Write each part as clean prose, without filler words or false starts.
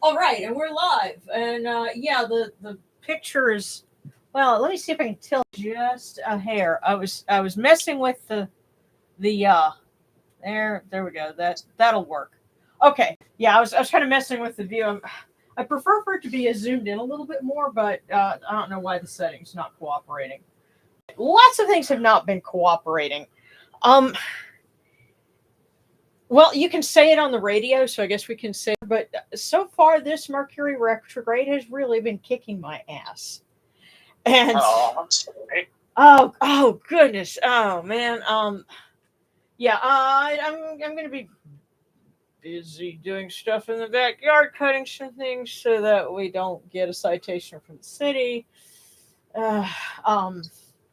All right, and we're live. And yeah, the picture is well. Let me see if I can tilt just a hair. I was messing with the there we go. That'll work. Okay, yeah, I was kind of messing with the view. I prefer for it to be zoomed in a little bit more, but I don't know why the setting's not cooperating. Lots of things have not been cooperating. Um, Well, you can say it on the radio, so I guess we can say. But so far, this Mercury retrograde has really been kicking my ass. And Oh, I'm sorry. oh goodness, oh man, yeah, I'm gonna be busy doing stuff in the backyard, cutting some things so that we don't get a citation from the city. Uh, um,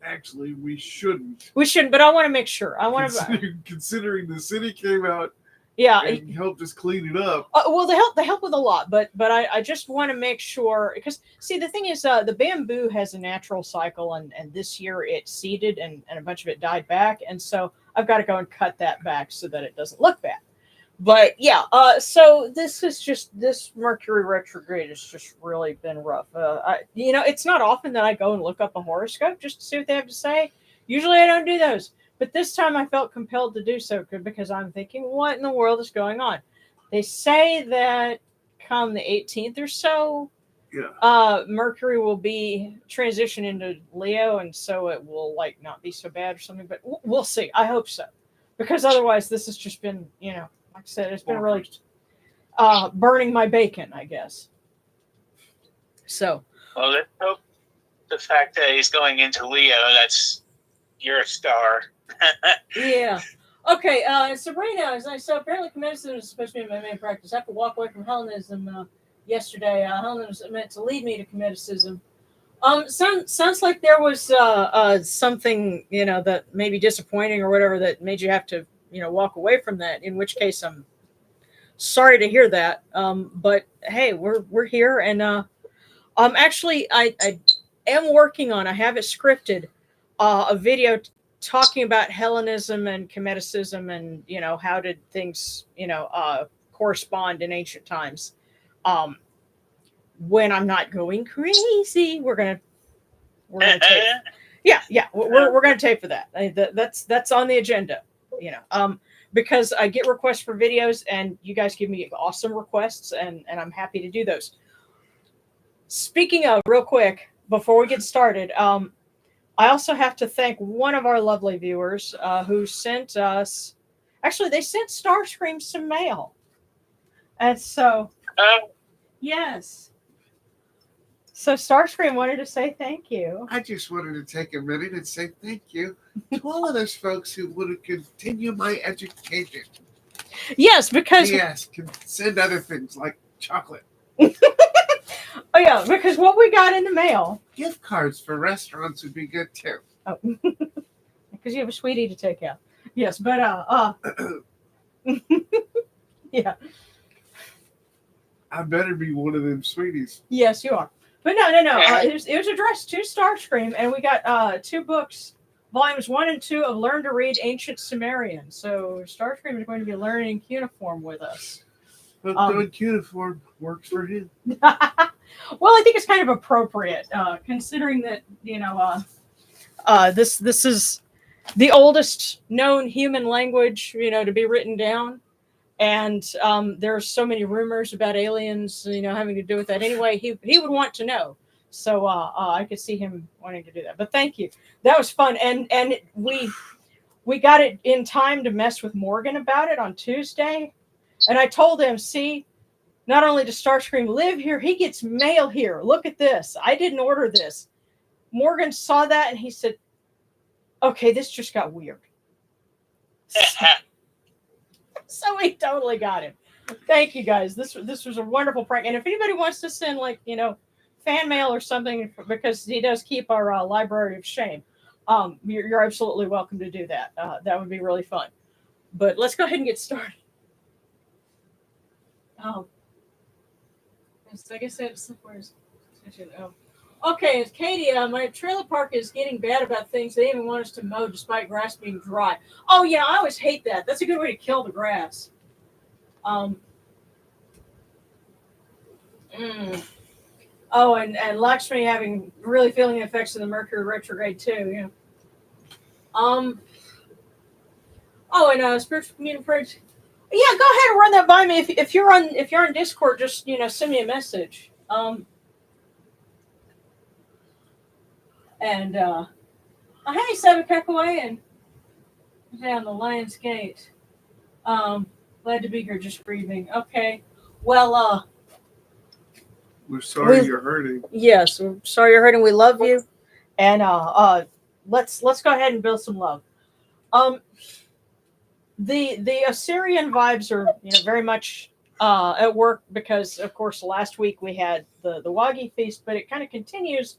Actually, we shouldn't. we shouldn't, but I want to make sure. I want to, Considering the city came out yeah. and helped us clean it up. Well, they help with a lot, but I just want to make sure because see the thing is the bamboo has a natural cycle and this year it seeded and a bunch of it died back and so I've got to go and cut that back so that it doesn't look bad. But yeah, so this Mercury retrograde has just really been rough. It's not often that I go and look up a horoscope just to see what they have to say. Usually I don't do those. But this time I felt compelled to do so because I'm thinking, what in the world is going on? They say that come the 18th or so, Yeah. Mercury will be transition into Leo, and so it will like not be so bad or something. But we'll see. I hope so, because otherwise this has just been, like I said, it's been really burning my bacon, I guess. So. Well, let's hope the fact that he's going into Leo, that's your star. Yeah. Okay, Sabrina, as I said, apparently Kemetic is supposed to be my main practice. I have to walk away from Hellenism yesterday. Hellenism meant to lead me to Kemeticism. Sounds like there was something, that may be disappointing or whatever that made you have to, walk away from that, in which case I'm sorry to hear that. But hey, we're here and actually I am working on, I have it scripted, a video talking about Hellenism and Kemeticism and how did things correspond in ancient times. When I'm not going crazy, we're gonna tape. Yeah, we're gonna tape for that. That's on the agenda. Because I get requests for videos and you guys give me awesome requests and I'm happy to do those. Speaking of, real quick before we get started, I also have to thank one of our lovely viewers who sent us. Actually, they sent Starscream some mail, and so yes. So Starscream wanted to say thank you. I just wanted to take a minute and say thank you to all of those folks who want to continue my education. Yes, because yes, can send other things like chocolate. Oh yeah, because what we got in the mail, gift cards for restaurants would be good too. Oh, because you have a sweetie to take out. Yes, but yeah. I better be one of them sweeties. Yes, you are. But no. It was addressed to Starscream, and we got 2 books, volumes 1 and 2 of Learn to Read Ancient Sumerian. So Starscream is going to be learning cuneiform with us. But doing cuneiform works for him. Well, I think it's kind of appropriate, considering that this is the oldest known human language, to be written down, and there are so many rumors about aliens, having to do with that. Anyway, he would want to know, so I could see him wanting to do that. But thank you, that was fun, and we got it in time to mess with Morgan about it on Tuesday, and I told him, see. Not only does Starscream live here, he gets mail here. Look at this. I didn't order this. Morgan saw that and he said, okay, this just got weird. So he totally got him. Thank you guys. This was a wonderful prank. And if anybody wants to send fan mail or something, because he does keep our library of shame, you're absolutely welcome to do that. That would be really fun. But let's go ahead and get started. Like I said, okay, it's Katie. My trailer park is getting bad about things. They even want us to mow despite grass being dry. Oh yeah, I always hate that. That's a good way to kill the grass. Mm. Oh, and Lakshmi having really feeling the effects of the Mercury retrograde too. Yeah. Oh, and spiritual communication. Yeah, go ahead and run that by me. If you're on Discord, just send me a message. And hey, Seven Peckaway and down the Lion's Gate. Glad to be here. Just breathing. Okay. Well, We're sorry We- you're hurting. yes. We're sorry you're hurting. We love you. And let's go ahead and build some love. The Assyrian vibes are very much at work because of course last week we had the Wagi feast, but it kind of continues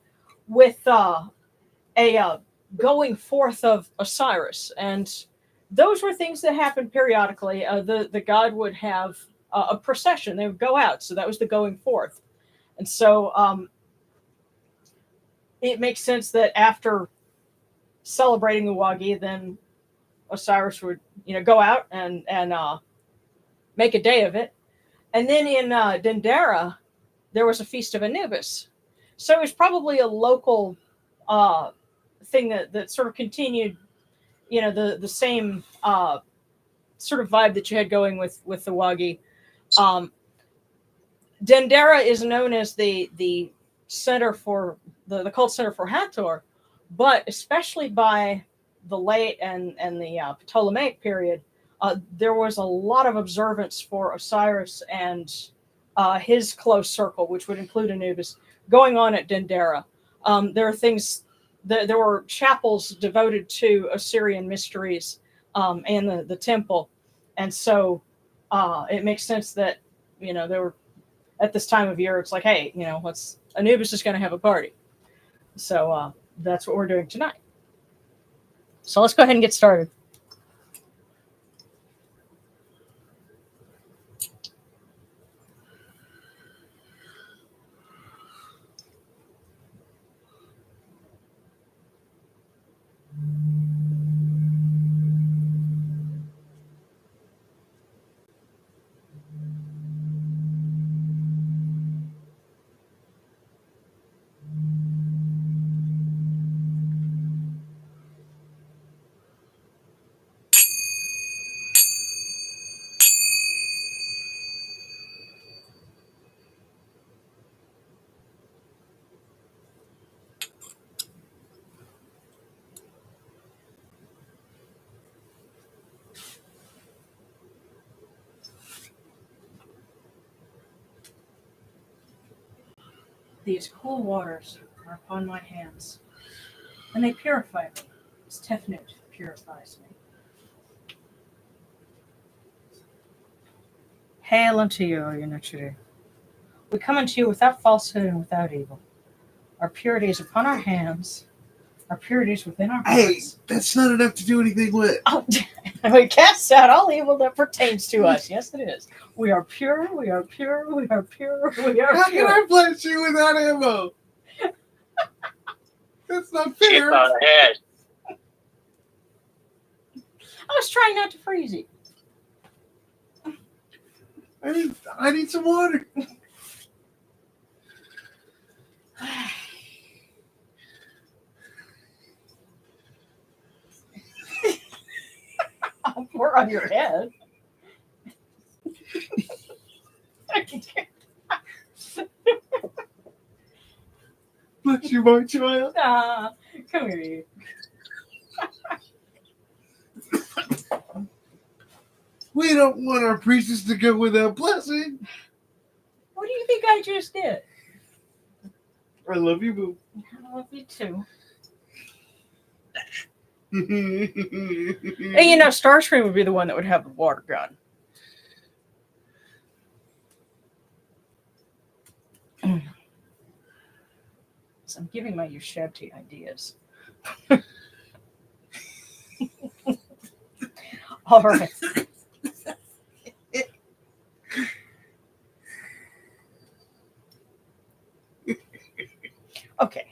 with a going forth of Osiris, and those were things that happened periodically. The god would have a procession; they would go out, so that was the going forth, and so it makes sense that after celebrating the Wagi, then Osiris would go out and make a day of it. And then in Denderah, there was a feast of Anubis. So it was probably a local thing that sort of continued, the same sort of vibe that you had going with the Wagi. Denderah is known as the center for the cult center for Hathor, but especially by the late and the Ptolemaic period, there was a lot of observance for Osiris and his close circle, which would include Anubis, going on at Denderah. There are things. There were chapels devoted to Assyrian mysteries and the temple, and so it makes sense that there were at this time of year. It's like, hey, let's Anubis is going to have a party, so that's what we're doing tonight. So let's go ahead and get started. These cool waters are upon my hands, and they purify me, as Tefnut purifies me. Hail unto you, O Yunachiri. We come unto you without falsehood and without evil. Our purity is upon our hands, our purity is within our Hey, hearts. that's not enough to do anything with. Oh, we cast out all evil that pertains to us. Yes, it is. We are pure, we are pure, we are pure, we are How pure. can I bless you without ammo? That's not Chip fair. on the head. I was trying not to freeze you. I need some water. I'll pour on your head. Bless you, my child. Come here, you. We don't want our priestess to go without blessing. What do you think I just did? I love you, boo. I love you too. Hey, Hey, Starscream would be the one that would have the water gun. So I'm giving my Yushevti ideas. All right. Okay.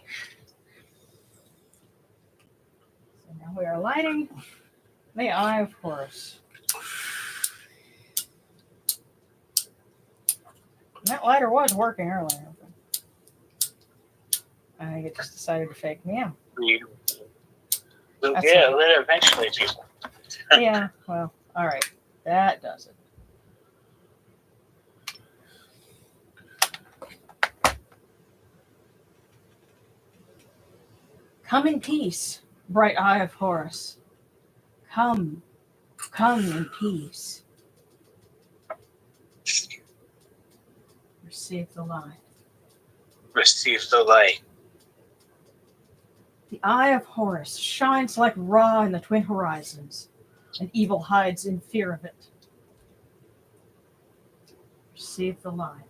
So now we are lighting the eye of Horus. That lighter was working earlier. I think it just decided to fake me out. We'll That's get okay. it lit eventually, people. Yeah, well, all right. That does it. Come in peace, bright eye of Horus. Come, come in peace. Receive the light. Receive the light. The eye of Horus shines like Ra in the twin horizons, and evil hides in fear of it. Receive the light.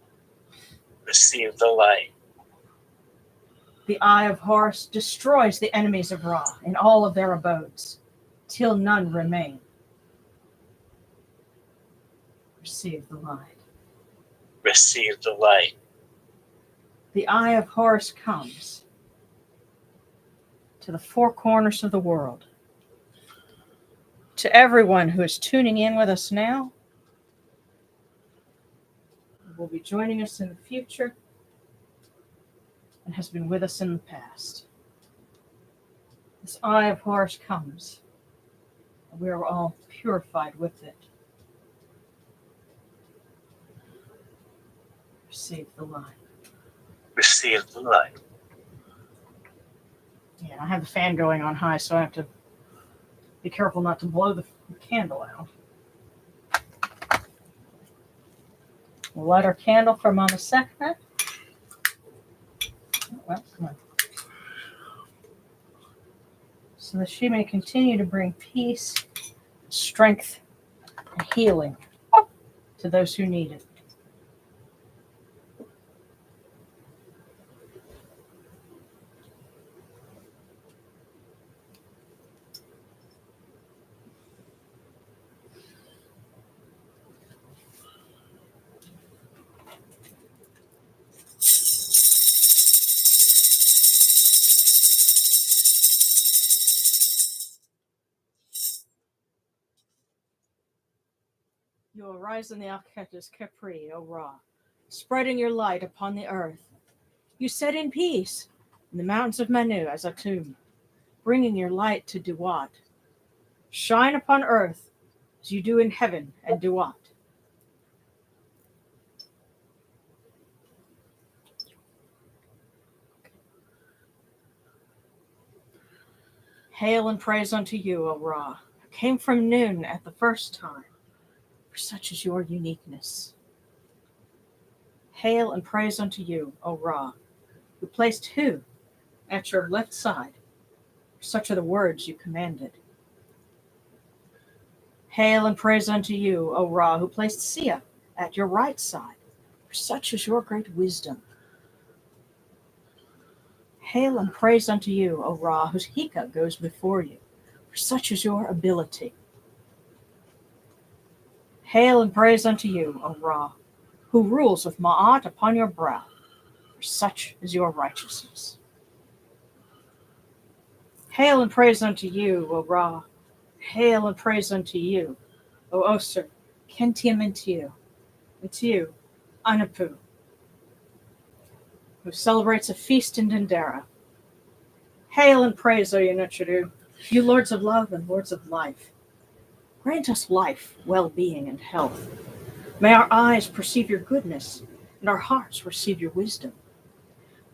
Receive the light. The eye of Horus destroys the enemies of Ra in all of their abodes, till none remain. Receive the light. Receive the light. The eye of Horus comes to the four corners of the world. To everyone who is tuning in with us now, who will be joining us in the future, and has been with us in the past. This eye of Horus comes, and we are all purified with it. Receive the light. Receive the light. Yeah, I have the fan going on high, so I have to be careful not to blow the candle out. We'll light our candle for Mama Sekhmet. Well, come on. So that she may continue to bring peace, strength, and healing to those who need it. You will rise in the Alketis Capri, O Ra, spreading your light upon the earth. You set in peace in the mountains of Manu as a tomb, bringing your light to Duat. Shine upon earth as you do in heaven and Duat. Hail and praise unto you, O Ra, who came from noon at the first time, for such is your uniqueness. Hail and praise unto you, O Ra, who placed Hu at your left side, for such are the words you commanded. Hail and praise unto you, O Ra, who placed Sia at your right side, for such is your great wisdom. Hail and praise unto you, O Ra, whose Hika goes before you, for such is your ability. Hail and praise unto you, O Ra, who rules with Ma'at upon your brow, for such is your righteousness. Hail and praise unto you, O Ra. Hail and praise unto you, O Osir, Kentium Intiu, Anapu, who celebrates a feast in Denderah. Hail and praise, O Yunuchadu, you lords of love and lords of life. Grant us life, well-being, and health. May our eyes perceive your goodness, and our hearts receive your wisdom.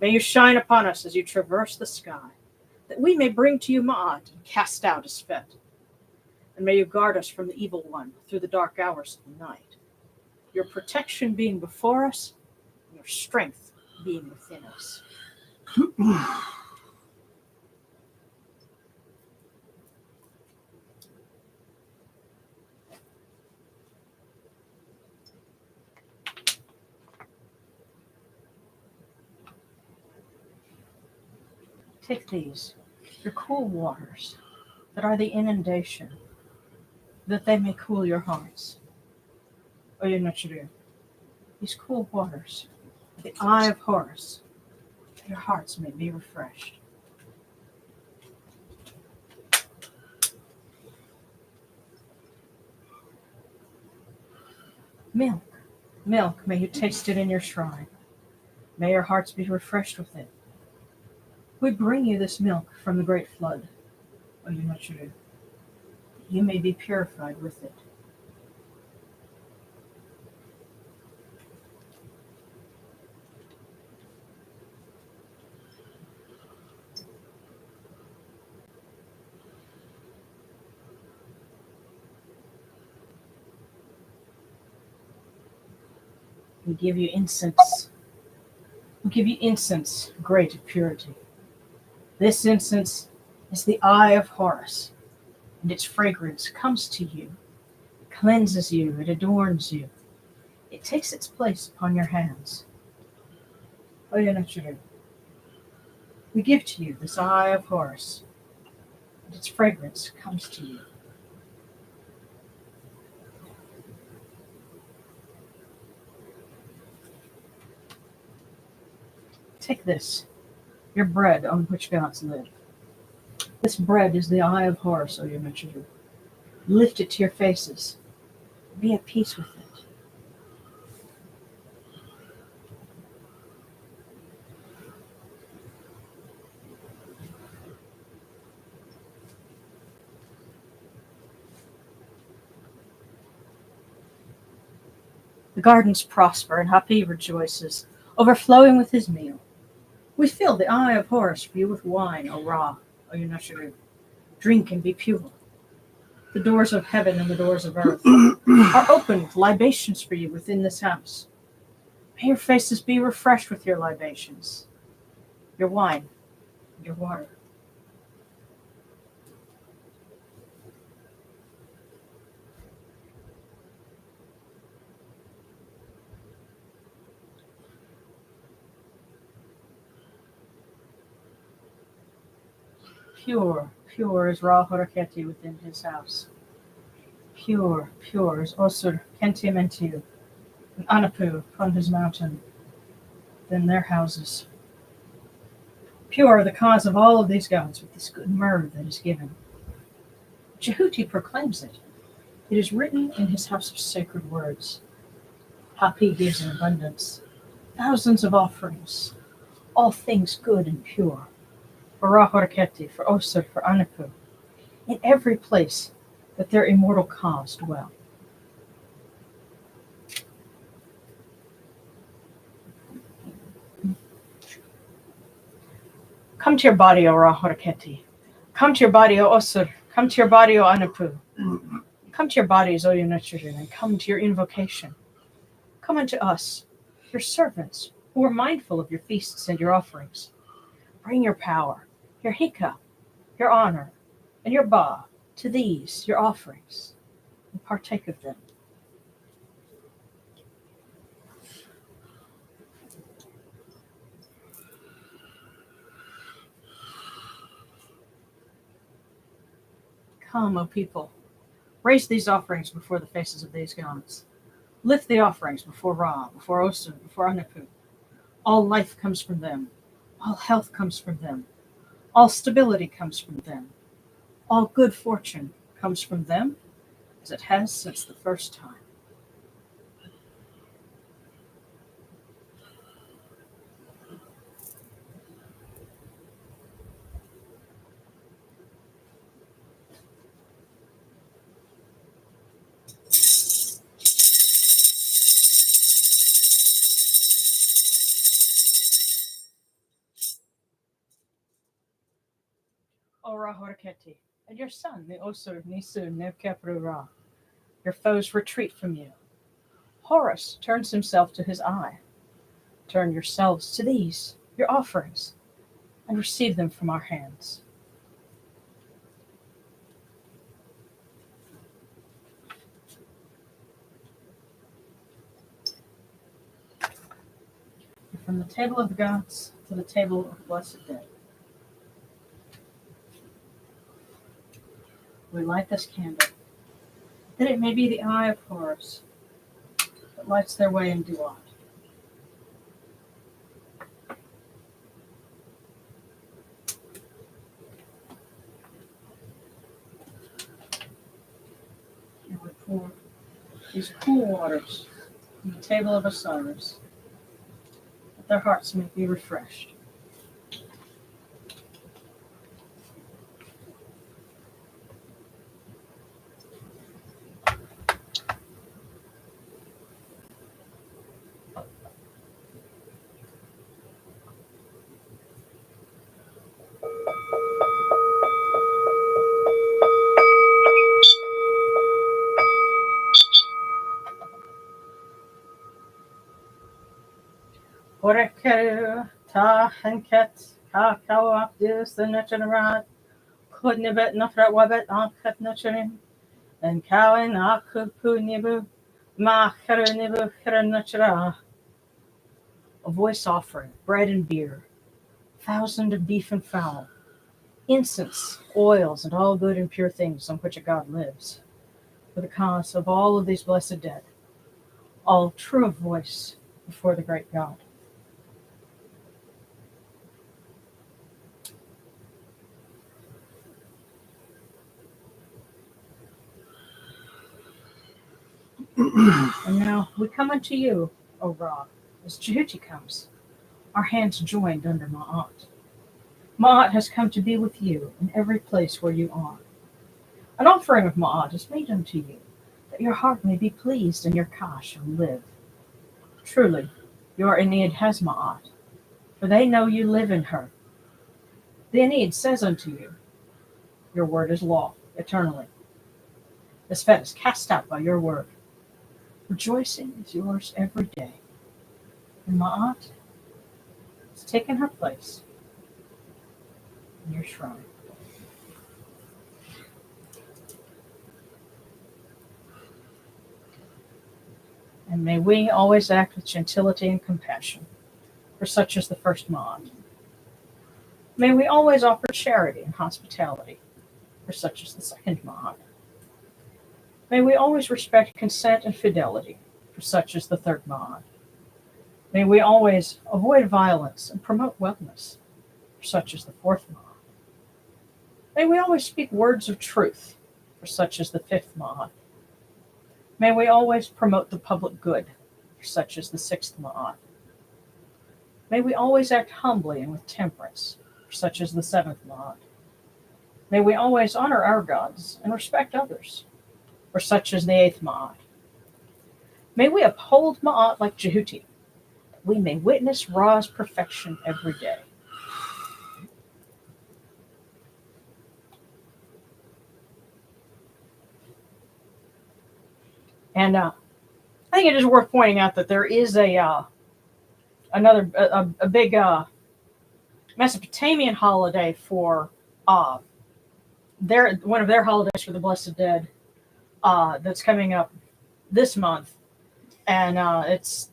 May you shine upon us as you traverse the sky, that we may bring to you Ma'at and cast out Asfet. And may you guard us from the evil one through the dark hours of the night, your protection being before us, and your strength being within us. Take these, your cool waters, that are the inundation, that they may cool your hearts. O Yunuchadu, these cool waters, the eye of Horus, that your hearts may be refreshed. Milk, Milk, may you taste it in your shrine. May your hearts be refreshed with it. We bring you this milk from the great flood, O Yunachuru. You may be purified with it. We give you incense. We give you incense, great of purity. This incense is the eye of Horus, and its fragrance comes to you, cleanses you, it adorns you. It takes its place upon your hands. Oyonachuru, we give to you this eye of Horus, and its fragrance comes to you. Take this, your bread on which gods live. This bread is the eye of Horus, Oyonachuru. Lift it to your faces. Be at peace with it. The gardens prosper and Hapi rejoices, overflowing with his meal. We fill the eye of Horus for you with wine, O Ra, O Yunachuru. Drink and be pure. The doors of heaven and the doors of earth are open with libations for you within this house. May your faces be refreshed with your libations, your wine, and your water. Pure, pure is Ra Horaketi within his house. Pure, pure is Osur Kentimentiu and Anapu upon his mountain, than their houses. Pure are the cause of all of these gods with this good myrrh that is given. Jehuti proclaims it. It is written in his house of sacred words. Hapi gives in abundance, thousands of offerings, all things good and pure. For Ra Horaketi, for Osir, for Anapu, in every place that their immortal cause dwell. Come to your body, O Ra Horaketi. Come to your body, O Osir. Come to your body, O Anapu. Come to your bodies, O Yunachuru, and come to your invocation. Come unto us, your servants, who are mindful of your feasts and your offerings. Bring your power, your hika, your honor, and your ba to these, your offerings, and partake of them. Come, O people, raise these offerings before the faces of these gods. Lift the offerings before Ra, before Osun, before Anapu. All life comes from them. All health comes from them. All stability comes from them. All good fortune comes from them, as it has since the first time. O Ra Horaketi, and your son, the Osur Nisu Nevkepru Ra. Your foes retreat from you. Horus turns himself to his eye. Turn yourselves to these, your offerings, and receive them from our hands. And from the table of the gods to the table of the blessed dead. We light this candle, that it may be the eye of Horus that lights their way in Duat. And we pour these cool waters from the table of Osiris, that their hearts may be refreshed. Orekeru ta henket ka kawak dus the natural Kudnibet nafrat wabet ankat naturin and kawin akupu nibu ma nibu natural. A voice offering, bread and beer, thousand of beef and fowl, incense, oils, and all good and pure things on which a god lives, for the cause of all of these blessed dead, all true of voice before the great God. And now we come unto you, O Ra, as Jehuti comes, our hands joined under Ma'at. Ma'at has come to be with you in every place where you are. An offering of Ma'at is made unto you, that your heart may be pleased and your ka shall live. Truly, your Aeneid has Ma'at, for they know you live in her. The Aeneid says unto you, your word is law, eternally. The Svet is cast out by your word. Rejoicing is yours every day. And Ma'at has taken her place in your shrine. And may we always act with gentility and compassion, for such is the first Ma'at. May we always offer charity and hospitality, for such is the second Ma'at. May we always respect consent and fidelity, for such is the third Ma'at. May we always avoid violence and promote wellness, for such is the fourth Ma'at. May we always speak words of truth, for such is the fifth Ma'at. May we always promote the public good, for such is the sixth Ma'at. May we always act humbly and with temperance, for such is the seventh Ma'at. May we always honor our gods and respect others, for such is the eighth Ma'at. May we uphold Ma'at like Jehuti, that we may witness Ra's perfection every day. And I think it is worth pointing out that there is a big Mesopotamian holiday for one of their holidays for the Blessed Dead that's coming up this month, and it's,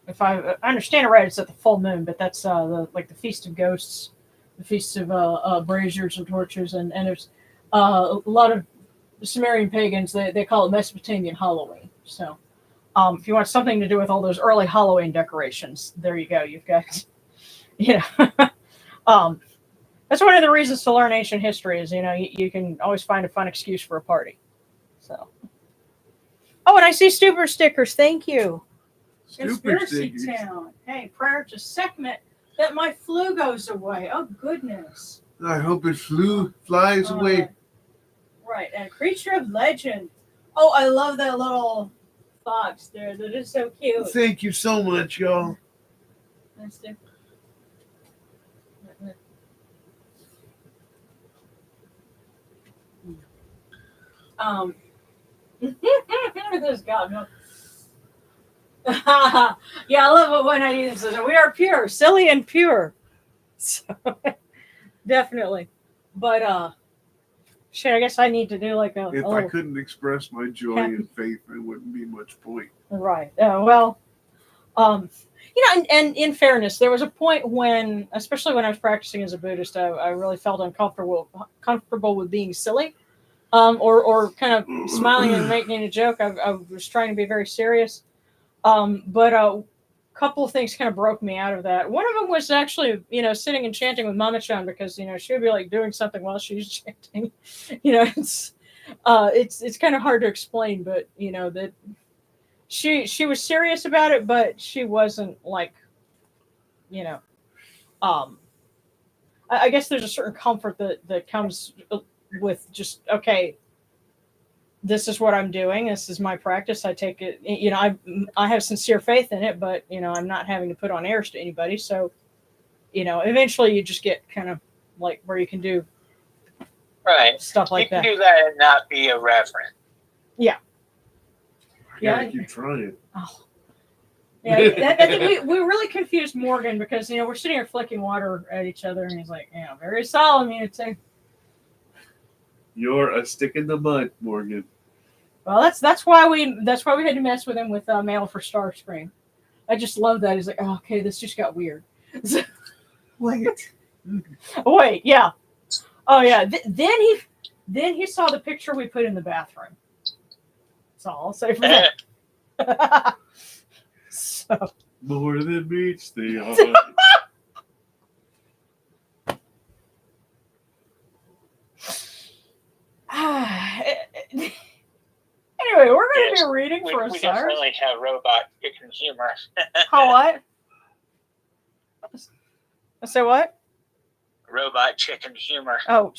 if I understand it right, it's at the full moon, but that's the Feast of Ghosts, the Feast of braziers and torches, and there's a lot of Sumerian pagans, they call it Mesopotamian Halloween. So if you want something to do with all those early Halloween decorations, there you go. You've got, that's one of the reasons to learn ancient history is, you can always find a fun excuse for a party. So, oh, and I see super stickers. Thank you. Conspiracy Town. Hey, prayer to Sekhmet that my flu goes away. Oh, goodness. I hope it flies away. Right, and Creature of Legend. Oh, I love that little fox there. That is so cute. Thank you so much, y'all. Nice to... this God. Yeah, I love it when I use this. We are pure, silly and pure. So, definitely. But shit, I guess I need to do like a. If I couldn't express my joy and faith, there wouldn't be much point. Right. Well, and in fairness, there was a point when, especially when I was practicing as a Buddhist, I really felt comfortable with being silly, or kind of smiling and making a joke. I was trying to be very serious, but a couple of things kind of broke me out of that. One of them was actually, sitting and chanting with Mama-chan, because she would be like doing something while she was chanting. It's kind of hard to explain, but that she was serious about it, but she wasn't like, you know, I guess there's a certain comfort that comes with just, okay, this is what I'm doing. This is my practice. I take it, I have sincere faith in it, but, I'm not having to put on airs to anybody. So, eventually you just get kind of like where you can do right. stuff like that. You can do that and not be irreverent. Yeah. I gotta keep trying. Oh. Yeah, I think we really confused Morgan because, we're sitting here flicking water at each other and he's like, very solemn, too. You're a stick in the mud, Morgan. Well, that's why we had to mess with him with Mail for Starscream. I just love that. He's like, oh, okay, this just got weird. Wait, yeah. Oh yeah. Then he saw the picture we put in the bathroom. That's all I'll say for that. So more than meets the eye. Anyway, we're going to be reading for Osiris. We definitely have robot chicken humor. How what? I say what? Robot chicken humor. Oh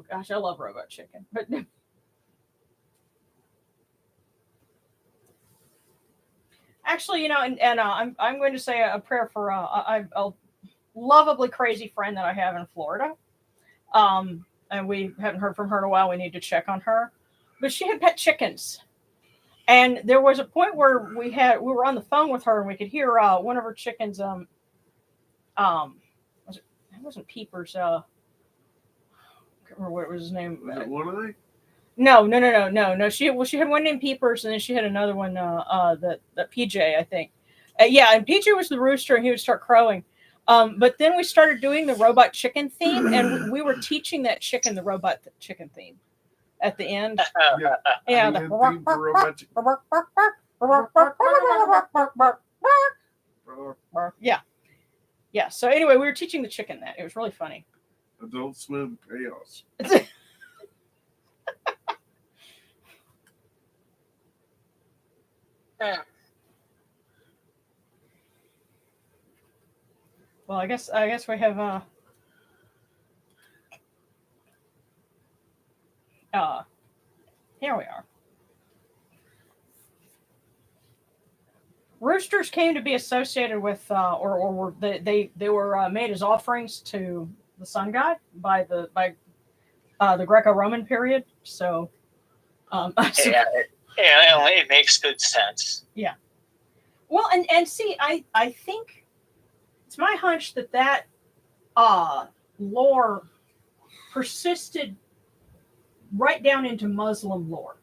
gosh, I love robot chicken. But actually, I'm going to say a prayer for a lovably crazy friend that I have in Florida. And we haven't heard from her in a while. We need to check on her. But she had pet chickens. And there was a point where we were on the phone with her and we could hear one of her chickens it wasn't Peepers, I can't remember what was his name. Was it One Eye? No. She had one named Peepers and then she had another one that PJ, I think. And PJ was the rooster and he would start crowing. But then we started doing the robot chicken theme, and we were teaching that chicken the robot chicken theme at the end. Yeah. Yeah. So anyway, we were teaching the chicken that. It was really funny. Adult Swim chaos. Well, I guess we have here we are. Roosters came to be associated with or they were made as offerings to the sun god by the Greco-Roman period. So it makes good sense. Yeah. Well, and see, I think it's my hunch that lore persisted right down into Muslim lore,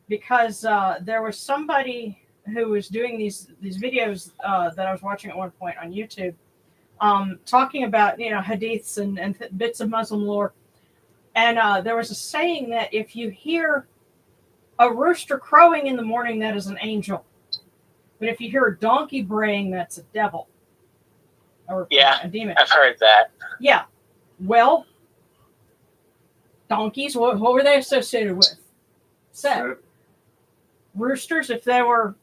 because there was somebody who was doing these videos that I was watching at one point on YouTube, talking about hadiths and bits of Muslim lore, and there was a saying that if you hear a rooster crowing in the morning, that is an angel, but if you hear a donkey braying, that's a devil. Or a demon. I've heard that. Yeah. Well, donkeys, what were they associated with? Set. Roosters, if they were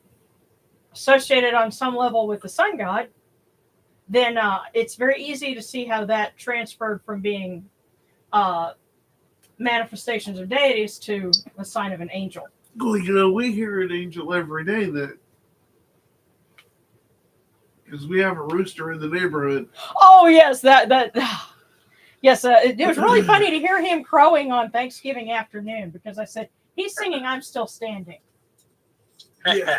associated on some level with the sun god, then it's very easy to see how that transferred from being manifestations of deities to a sign of an angel. Well, we hear an angel every day because we have a rooster in the neighborhood. Oh yes, yes. It was really funny to hear him crowing on Thanksgiving afternoon, because I said he's singing "I'm Still Standing." Yeah.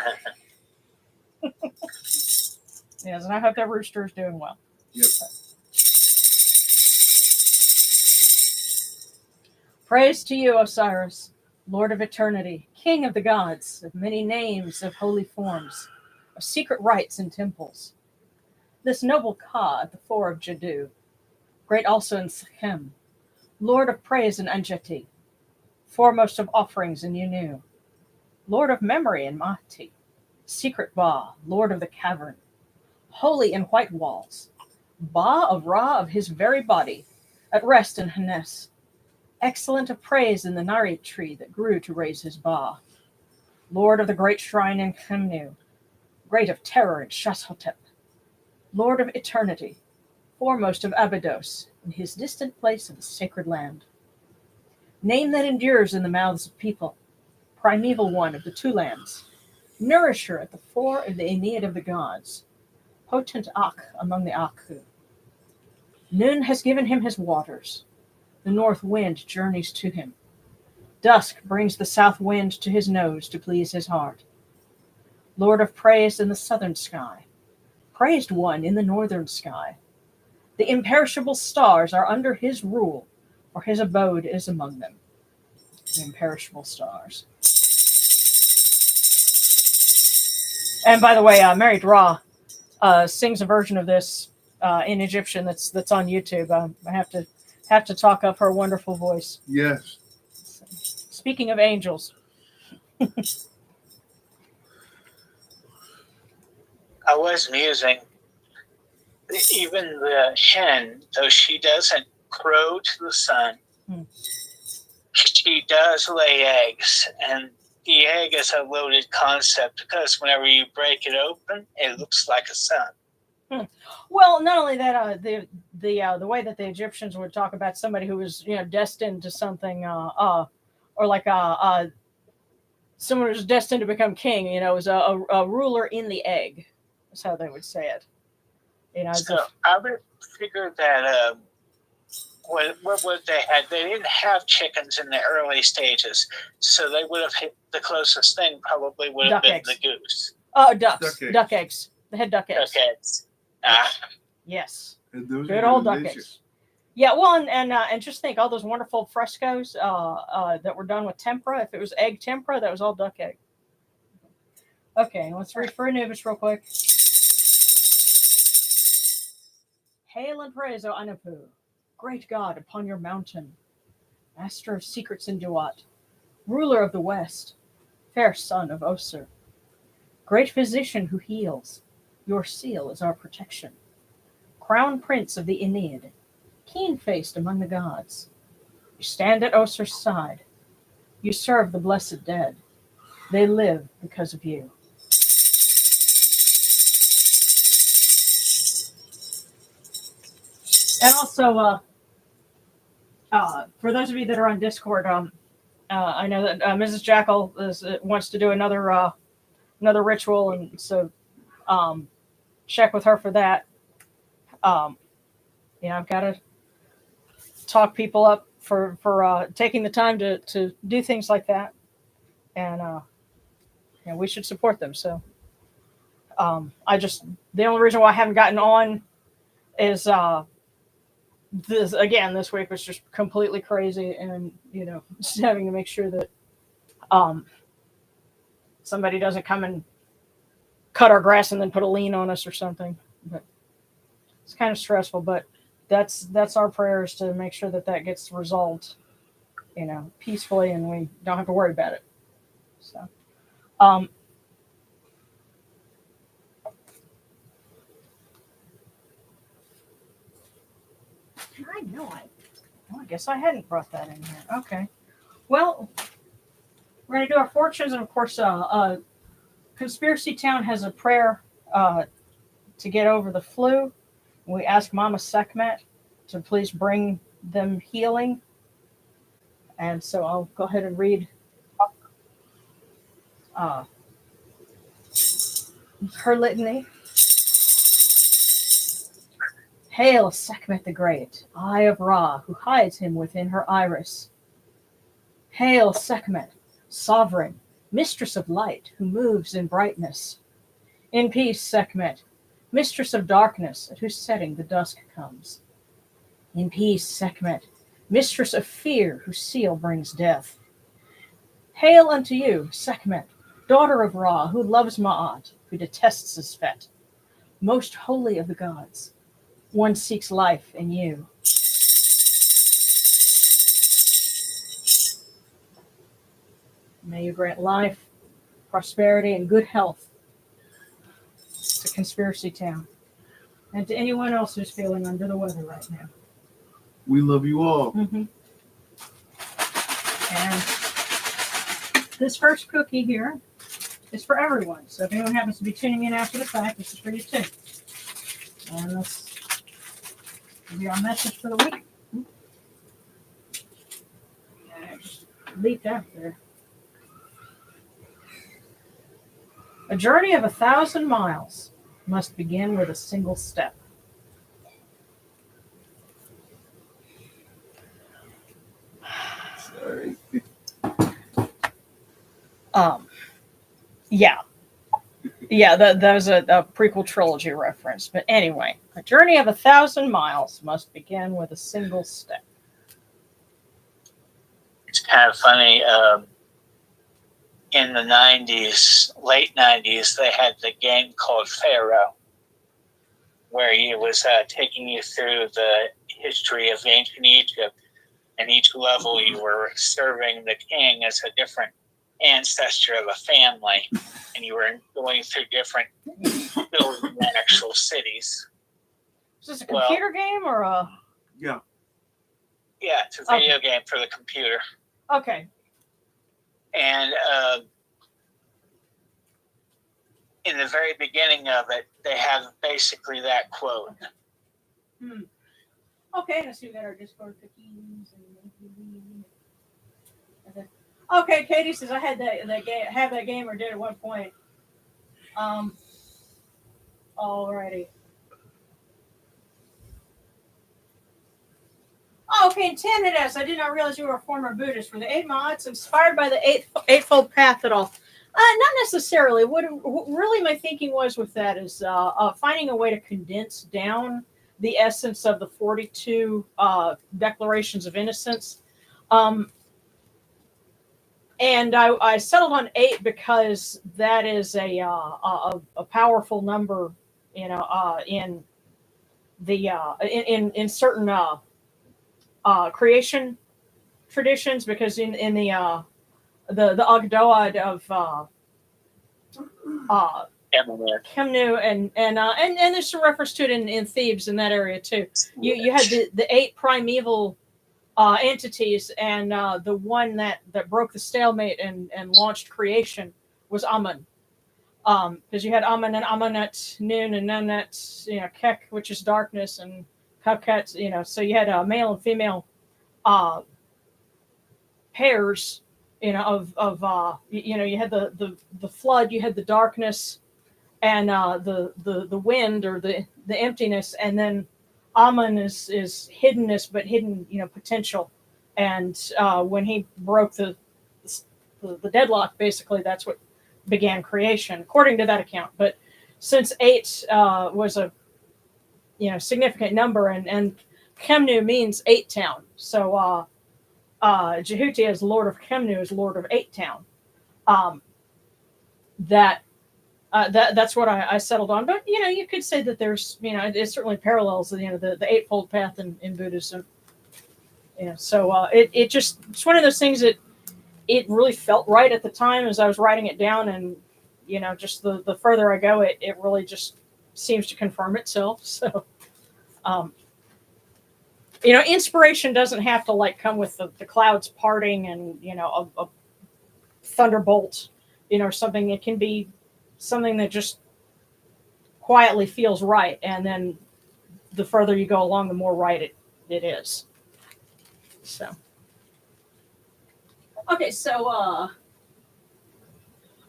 Yes, and I hope that rooster is doing well. Yep. Praise to you, Osiris, Lord of eternity, King of the gods, of many names, of holy forms, of secret rites and temples. This noble Ka at the fore of Jadu, great also in Sekhem, Lord of praise in Anjeti, foremost of offerings in Yunu, Lord of memory in Mahti, secret Ba, Lord of the cavern, holy in white walls, Ba of Ra of his very body, at rest in Hanes, excellent of praise in the Nari tree that grew to raise his Ba, Lord of the great shrine in Khemnu, great of terror in Shashotep, Lord of eternity, foremost of Abydos, in his distant place of the sacred land. Name that endures in the mouths of people, primeval one of the two lands, nourisher at the fore of the Aeneid of the gods, potent Ak among the Aku. Nun has given him his waters. The north wind journeys to him. Dusk brings the south wind to his nose to please his heart. Lord of praise in the southern sky, praised one in the northern sky. The imperishable stars are under his rule, for his abode is among them. The imperishable stars. And by the way, Married Ra sings a version of this in Egyptian that's on YouTube. I have to talk up her wonderful voice. Yes. Speaking of angels, I was musing. Even the hen, though she doesn't crow to the sun, she does lay eggs, and the egg is a loaded concept because whenever you break it open, it looks like a sun. Well, not only that, the way that the Egyptians would talk about somebody who was destined to something, or like someone who was destined to become king, was a ruler in the egg. That's how they would say it. So I would figure that what would they had? They didn't have chickens in the early stages, so they would have hit the closest thing. Probably would have been the goose. Ducks, duck eggs. They had duck eggs. Duck eggs. Yes. And those Good are old duck delicious. eggs. Yeah, well, and just think all those wonderful frescoes that were done with tempera. If it was egg tempera, that was all duck egg. Okay, let's read for Anubis real quick. Hail and praise, O Anapu, great God upon your mountain, master of secrets in Duat, ruler of the west, fair son of Osir, great physician who heals, your seal is our protection, crown prince of the Aeneid, keen-faced among the gods. You stand at Osir's side. You serve the blessed dead. They live because of you. And also, for those of you that are on Discord, I know that Mrs. Jackal wants to do another ritual, and so check with her for that. I've got to talk people up for taking the time to do things like that, and we should support them. So the only reason why I haven't gotten on is this week was just completely crazy, and just having to make sure that somebody doesn't come and cut our grass and then put a lien on us or something. But it's kind of stressful, but that's our prayers to make sure that gets resolved, peacefully, and we don't have to worry about it. So, I guess I hadn't brought that in here. Okay. Well, we're going to do our fortunes, and of course, Conspiracy Town has a prayer to get over the flu. We ask Mama Sekhmet to please bring them healing. And so I'll go ahead and read her litany. Hail, Sekhmet the Great, Eye of Ra, who hides him within her iris. Hail, Sekhmet, Sovereign, Mistress of Light, who moves in brightness. In peace, Sekhmet, Mistress of Darkness, at whose setting the dusk comes. In peace, Sekhmet, Mistress of Fear, whose seal brings death. Hail unto you, Sekhmet, Daughter of Ra, who loves Ma'at, who detests Sfet. Most holy of the gods, one seeks life in you. May you grant life, prosperity, and good health to Conspiracy Town, and to anyone else who's feeling under the weather right now. We love you all. Mm-hmm. And this first cookie here is for everyone. So if anyone happens to be tuning in after the fact, this is for you too. And that's will be our message for the week. Yeah, I just leaped out there. A journey of 1,000 miles must begin with a single step. Sorry. Yeah. Yeah, that was a prequel trilogy reference. But anyway, a journey of 1,000 miles must begin with a single step. It's kind of funny. In the 90s, late 90s, they had the game called Pharaoh, where he was taking you through the history of ancient Egypt. And each level you were serving the king as a different ancestor of a family. And you were going through different building actual cities. Is this a computer game or a... Yeah. Yeah, it's a video game for the computer. Okay. And in the very beginning of it, they have basically that quote. Okay, let's see. We got our Discord cookies. Okay, Katie says I had that game or did at one point. Alrighty. Oh, okay, and Tan had asked, I did not realize you were a former Buddhist. Were the 8 mods inspired by the Eightfold Path at all? Not necessarily. What really my thinking was with that is finding a way to condense down the essence of the 42 declarations of innocence. And I settled on 8 because that is a powerful number, in the in certain creation traditions, because in the Agdoad of Kemnu and there's some reference to it in Thebes in that area too. You had the 8 primeval entities, and the one that broke the stalemate and launched creation was Amun. Because you had Amun and Amunet, Nun and Nunet, Kek, which is darkness, and Kauket, so you had male and female pairs, you had the flood, you had the darkness, and the wind or the emptiness, and then Amun is hiddenness, but hidden, potential. And when he broke the deadlock, basically that's what began creation, according to that account. But since 8 was a significant number, and Kemnu means 8 town, so Jehuti as Lord of Kemnu is Lord of 8 town. That's what I settled on. But you could say that there's it certainly parallels the Eightfold Path in Buddhism. So it's one of those things that it really felt right at the time as I was writing it down, and just the further I go, it really just seems to confirm itself. So inspiration doesn't have to come with the clouds parting and a thunderbolt, something. It can be something that just quietly feels right, and then the further you go along, the more right it is. So okay, so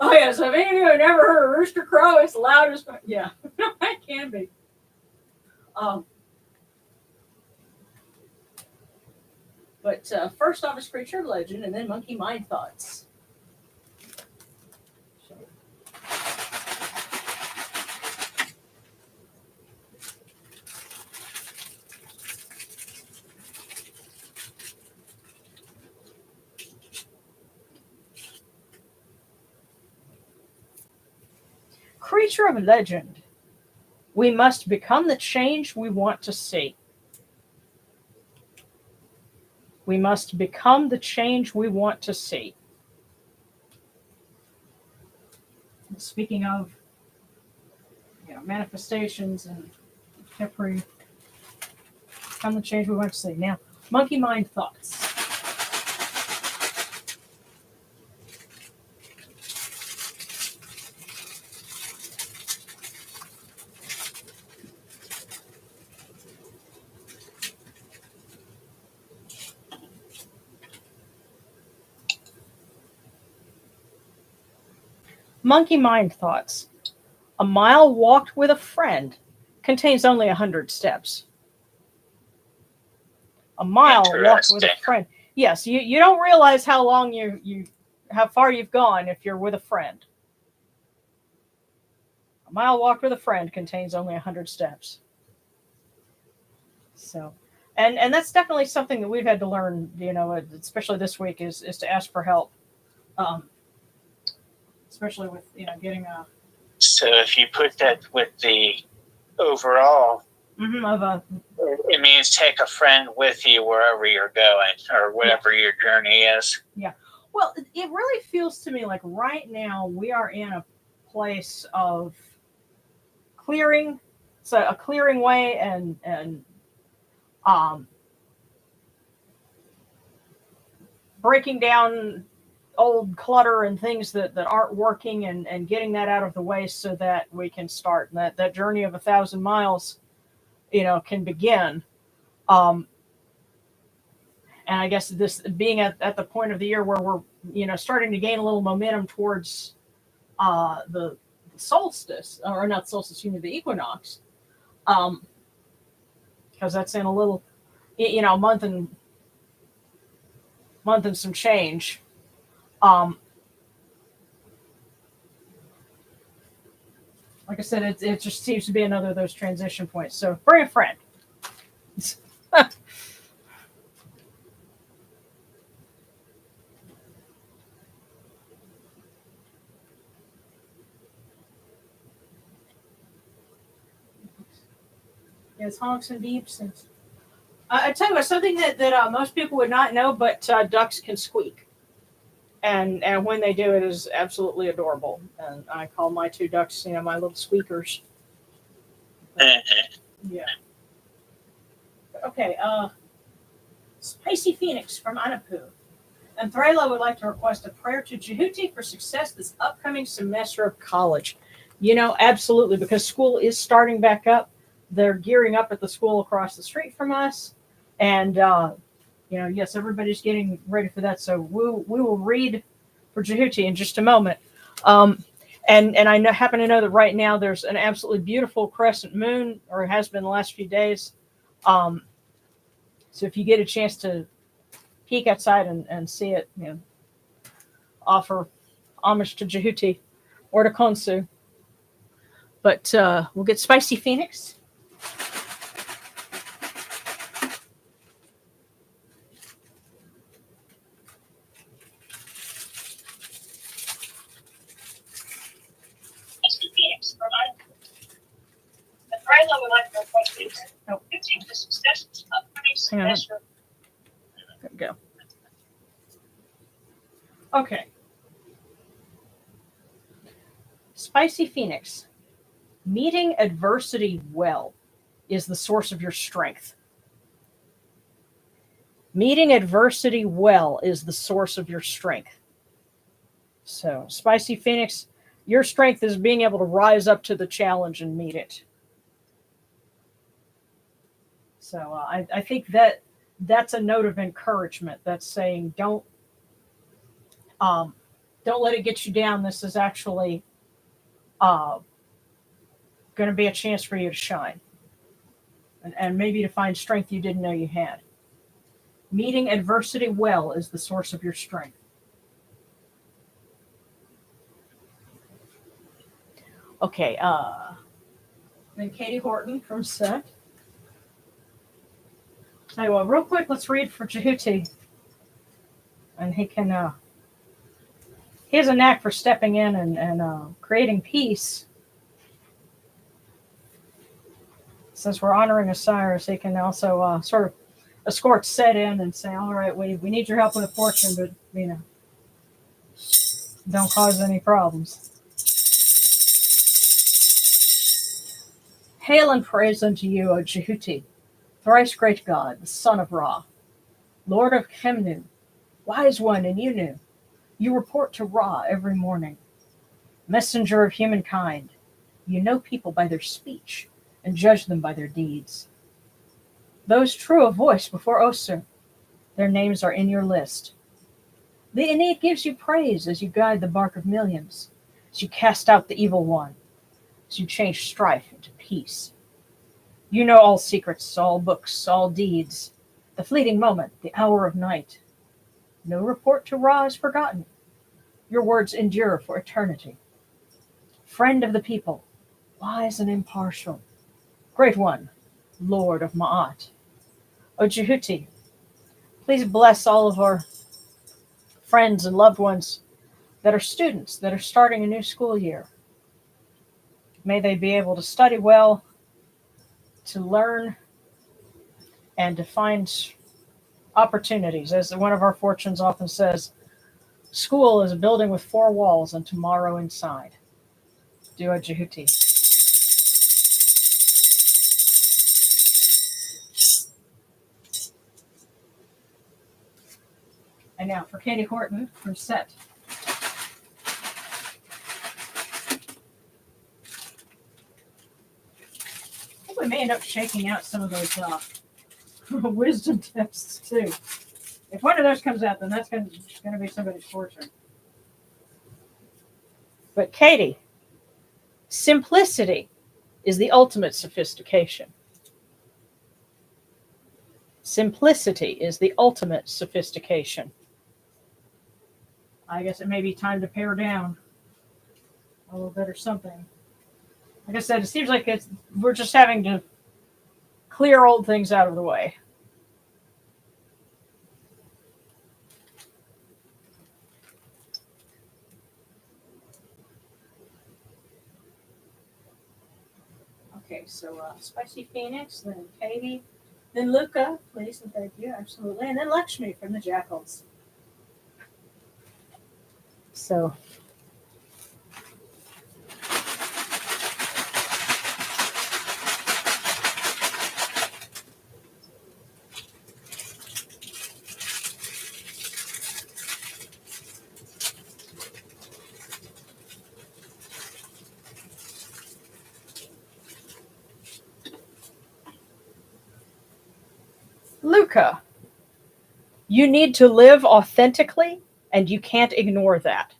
so if any of you have never heard a rooster crow, it's the loudest. Yeah, it can be. But first off is creature of legend, and then monkey mind thoughts. Creature of legend. We must become the change we want to see. We must become the change we want to see. Speaking of manifestations and temporary, become the change we want to see. Now, monkey mind thoughts. Monkey mind thoughts. A mile walked with a friend contains only 100 steps. A mile walked with a friend. Yes, you don't realize how long how far you've gone if you're with a friend. A mile walked with a friend contains only 100 steps. So, and that's definitely something that we've had to learn, especially this week, is to ask for help. Especially with, getting a... So if you put that with the overall, it means take a friend with you wherever you're going or whatever your journey is. Yeah. Well, it really feels to me like right now we are in a place of clearing. So a clearing way and breaking down old clutter and things that aren't working and getting that out of the way so that we can start. And that journey of 1,000 miles, can begin. And I guess this being at the point of the year where we're, starting to gain a little momentum towards the solstice, or not solstice, the equinox, because that's in a little, month and some change. Like I said, it just seems to be another of those transition points. So bring a friend. Yes, honks and beeps. And I tell you what, something that most people would not know, but ducks can squeak. And when they do, it is absolutely adorable. And I call my 2 ducks, my little squeakers. Yeah. Okay. Spicy Phoenix from Anapu. And Threla would like to request a prayer to Jehuti for success this upcoming semester of college. Absolutely, because school is starting back up. They're gearing up at the school across the street from us. And, yes, everybody's getting ready for that. So we will read for Jehuti in just a moment. And I happen to know that right now there's an absolutely beautiful crescent moon, or it has been the last few days. So if you get a chance to peek outside and see it, offer homage to Jehuti or to Khonsu. But we'll get Spicy Phoenix. Hang on. There we go. Okay. Spicy Phoenix. Meeting adversity well is the source of your strength. Meeting adversity well is the source of your strength. So, Spicy Phoenix, your strength is being able to rise up to the challenge and meet it. So, I think that's a note of encouragement. That's saying don't let it get you down. This is actually going to be a chance for you to shine and maybe to find strength you didn't know you had. Meeting adversity well is the source of your strength. Okay, then Katie Horton from Set. Tell you what, real quick, let's read for Jehuti. And he has a knack for stepping in and creating peace. Since we're honoring Osiris, he can also sort of escort Set in and say, all right, we need your help with fortune, but, don't cause any problems. Hail and praise unto you, O Jehuti, thrice great God, the son of Ra, Lord of Kemnu, wise one and Unu. You report to Ra every morning. Messenger of humankind, you know people by their speech and judge them by their deeds. Those true of voice before Osir, their names are in your list. The Aeneid gives you praise as you guide the bark of millions. as you cast out the evil one, as you change strife into peace. You know all secrets, all books, all deeds, the fleeting moment, the hour of night. No report to Ra is forgotten. Your words endure for eternity. Friend of the people, wise and impartial, Great One, Lord of Ma'at. O Jehuti, please bless all of our friends and loved ones that are students that are starting a new school year. May they be able to study well, to learn, and to find opportunities. As one of our fortunes often says, school is a building with 4 walls and tomorrow inside. Dua Jehuti. And now for Katie Horton from Set. I think we may end up shaking out some of those wisdom tests too. If one of those comes out, then that's going to be somebody's fortune. But Katie, simplicity is the ultimate sophistication. Simplicity is the ultimate sophistication. I guess it may be time to pare down a little bit or something. Like I said, it seems like we're just having to clear old things out of the way. Okay, so Spicy Phoenix, then Katie, then Luca, please, and thank you, absolutely, and then Lakshmi from the Jackals. So, Luca, you need to live authentically, and you can't ignore that.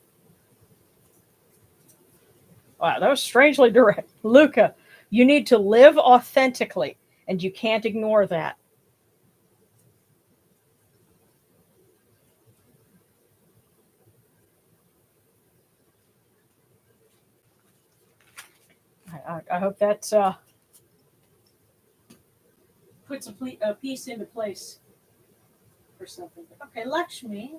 Wow, that was strangely direct. Luca, you need to live authentically, and you can't ignore that. I hope that puts a piece into place for something. Okay, Lakshmi.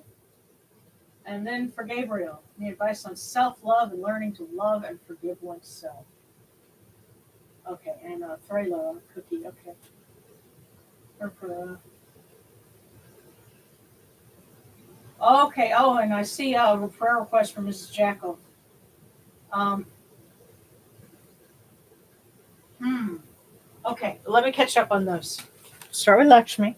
And then for Gabriel, the advice on self-love and learning to love and forgive oneself. Okay, and Threla, Cookie, okay. Okay, oh, and I see a prayer request from Mrs. Jackal. Okay, let me catch up on those. Start with Lakshmi.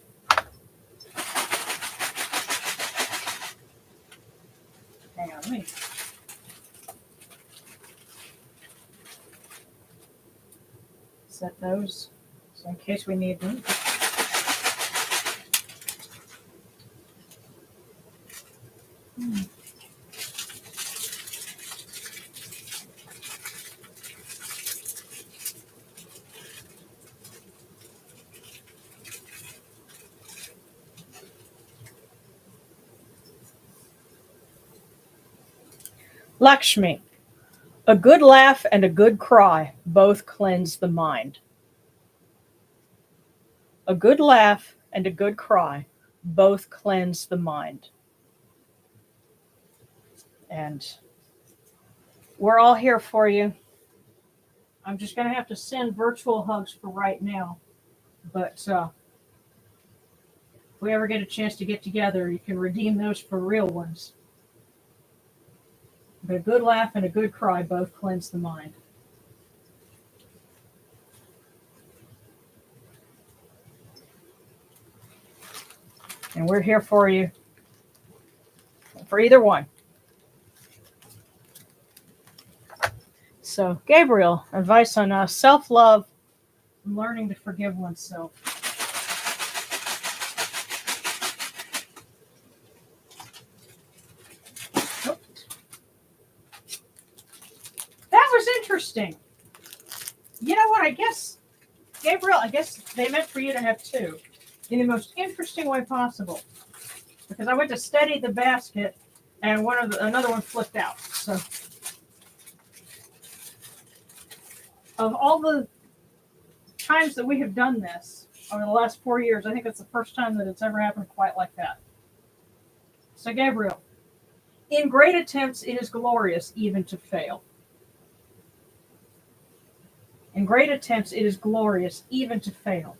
Hang on, let me set those so in case we need them. Lakshmi, a good laugh and a good cry both cleanse the mind. A good laugh and a good cry both cleanse the mind. And we're all here for you. I'm just going to have to send virtual hugs for right now. But if we ever get a chance to get together, you can redeem those for real ones. But a good laugh and a good cry both cleanse the mind. And we're here for you, for either one. So, Gabriel, advice on self-love and learning to forgive oneself. interesting. You know what? I guess, Gabriel, I guess they meant for you to have two in the most interesting way possible. Because I went to steady the basket and another one flipped out. So, of all the times that we have done this over the last 4 years, I think it's the first time that it's ever happened quite like that. So, Gabriel, in great attempts, it is glorious even to fail. In great attempts, it is glorious even to fail.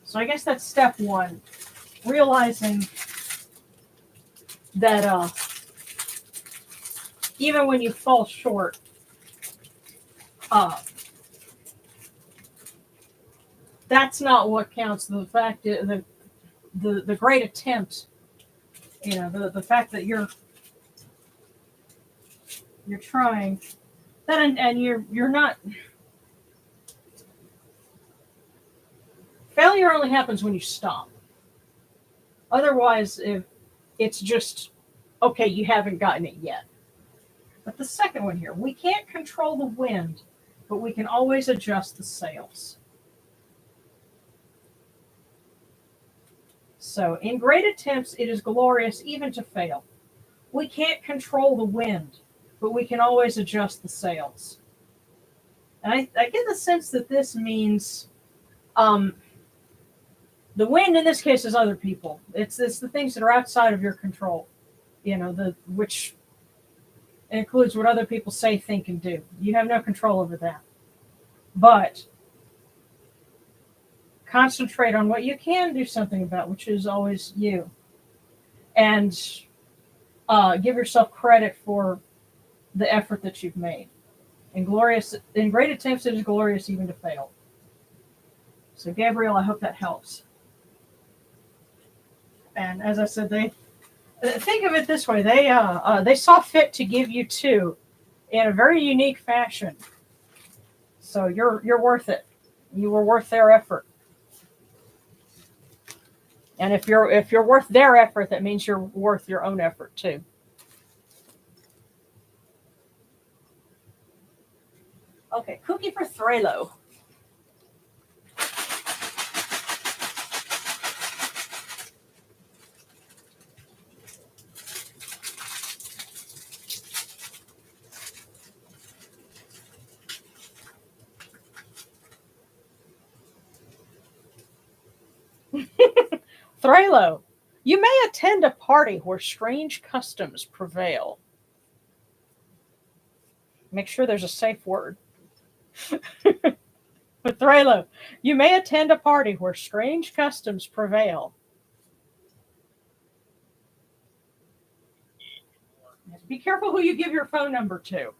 So I guess that's step one, realizing that even when you fall short, that's not what counts. The fact that the great attempt, the fact that you're trying, that and you're not. Failure only happens when you stop. Otherwise, if it's just, okay, you haven't gotten it yet. But the second one here, we can't control the wind, but we can always adjust the sails. So, in great attempts, it is glorious even to fail. We can't control the wind, but we can always adjust the sails. And I get the sense that this means the wind in this case is other people. It's the things that are outside of your control, which includes what other people say, think, and do. You have no control over that. But concentrate on what you can do something about, which is always you. And give yourself credit for the effort that you've made. In great attempts, it is glorious even to fail. So, Gabriel, I hope that helps. And as I said, they think of it this way: they saw fit to give you two in a very unique fashion. So you're worth it. You were worth their effort. And if you're worth their effort, that means you're worth your own effort too. Okay, cookie for Thralo. Thralo, you may attend a party where strange customs prevail. Make sure there's a safe word. But Thralo, you may attend a party where strange customs prevail. Be careful who you give your phone number to.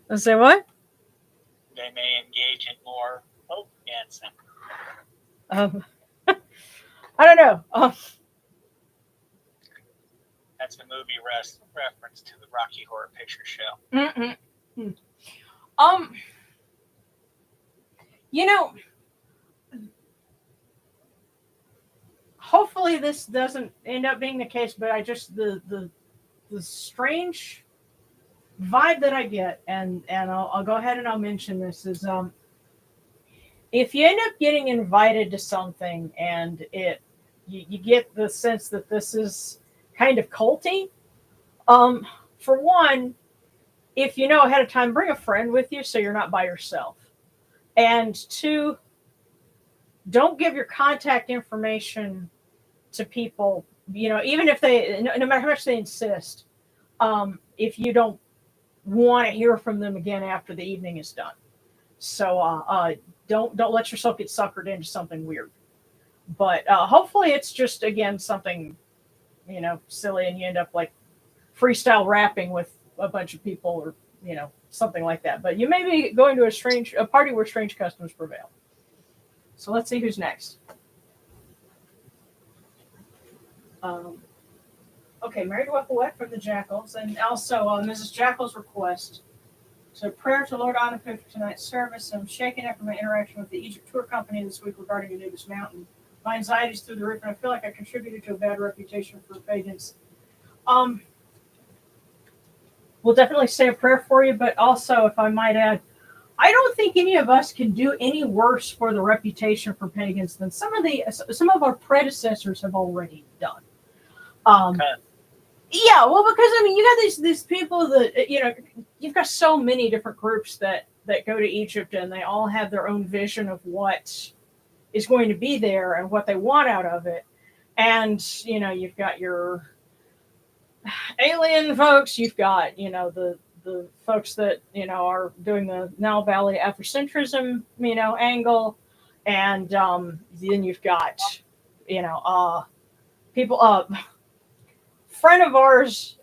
Let's say what? They may engage in more folk dancing. I don't know. That's a movie reference to the Rocky Horror Picture Show. Hopefully this doesn't end up being the case, but I just the strange vibe that I get, and I'll go ahead and I'll mention this is if you end up getting invited to something and you get the sense that this is kind of culty, for one, if you know ahead of time, bring a friend with you so you're not by yourself. And two, don't give your contact information to people, even if they, no matter how much they insist, if you don't want to hear from them again after the evening is done. So don't let yourself get suckered into something weird. But hopefully it's just, again, something, silly, and you end up like freestyle rapping with a bunch of people or, something like that. But you may be going to a party where strange customs prevail. So let's see who's next. Okay, Mary Dwepawet from the Jackals, and also Mrs. Jackal's request. So prayer to Lord Anubis for tonight's service. I'm shaken after my interaction with the Egypt Tour Company this week regarding Anubis Mountain. My anxiety's through the roof, and I feel like I contributed to a bad reputation for pagans. we'll definitely say a prayer for you. But also, if I might add, I don't think any of us can do any worse for the reputation for pagans than some of our predecessors have already done. Okay. Yeah, well, because I mean, you got these people that you've got so many different groups that go to Egypt, and they all have their own vision of what is going to be there and what they want out of it. And you've got your alien folks, you've got the folks that are doing the Nile Valley Afrocentrism angle, and then you've got people. Friend of ours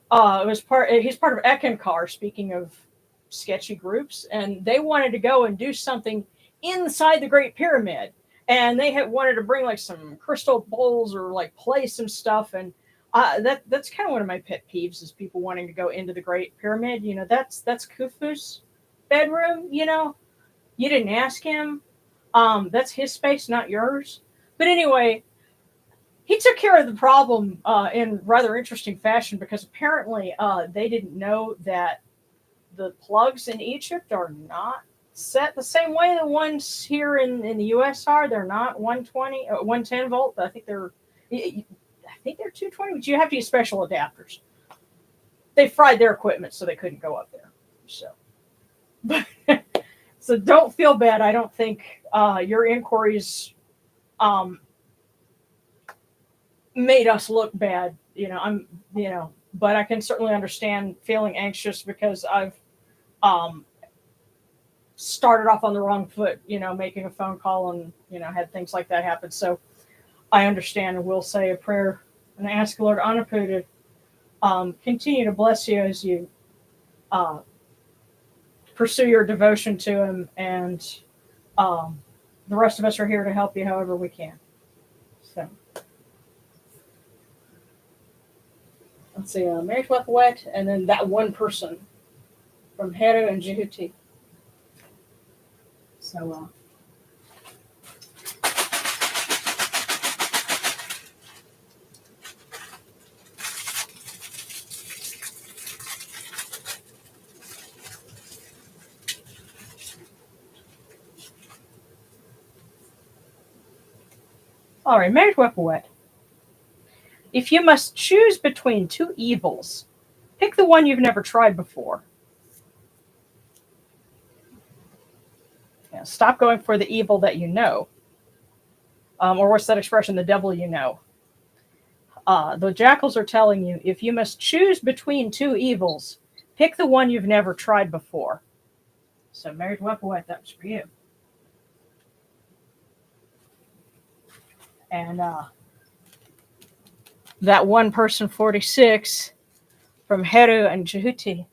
he's part of Ekankar, speaking of sketchy groups, and they wanted to go and do something inside the Great Pyramid, and they had wanted to bring like some crystal bowls or like play some stuff, and that's kind of one of my pet peeves is people wanting to go into the Great Pyramid. That's Khufu's bedroom. You didn't ask him. That's his space, not yours. But anyway, he took care of the problem in rather interesting fashion, because apparently they didn't know that the plugs in Egypt are not set the same way the ones here in the US are. They're not 120, 110 volt. I think they're 220, but you have to use special adapters. They fried their equipment, so they couldn't go up there. So don't feel bad. I don't think your inquiries made us look bad. But I can certainly understand feeling anxious, because I've started off on the wrong foot, making a phone call and, had things like that happen. So I understand, and will say a prayer and ask Lord Anapu to continue to bless you as you pursue your devotion to him. And the rest of us are here to help you however we can. So let's see, Marriage Left Wet, and then that one person from Heru and Djibouti. So, all right, Marriage Left Wet. If you must choose between two evils, pick the one you've never tried before. Stop going for the evil that you know. Or what's that expression? The devil you know. The jackals are telling you, if you must choose between two evils, pick the one you've never tried before. So, Married Wepawet, that was for you. And that one person, 46, from Heru and Djibouti.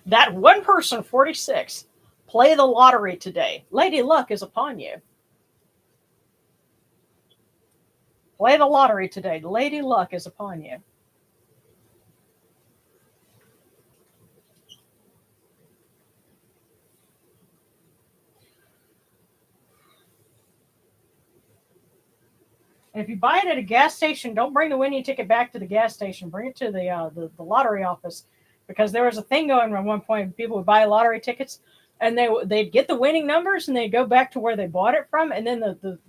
That one person, 46. Play the lottery today. Lady Luck is upon you. Play the lottery today. Lady Luck is upon you. And if you buy it at a gas station, don't bring the winning ticket back to the gas station. Bring it to the lottery office, because there was a thing going on at one point. People would buy lottery tickets, and they'd get the winning numbers, and they'd go back to where they bought it from, and then the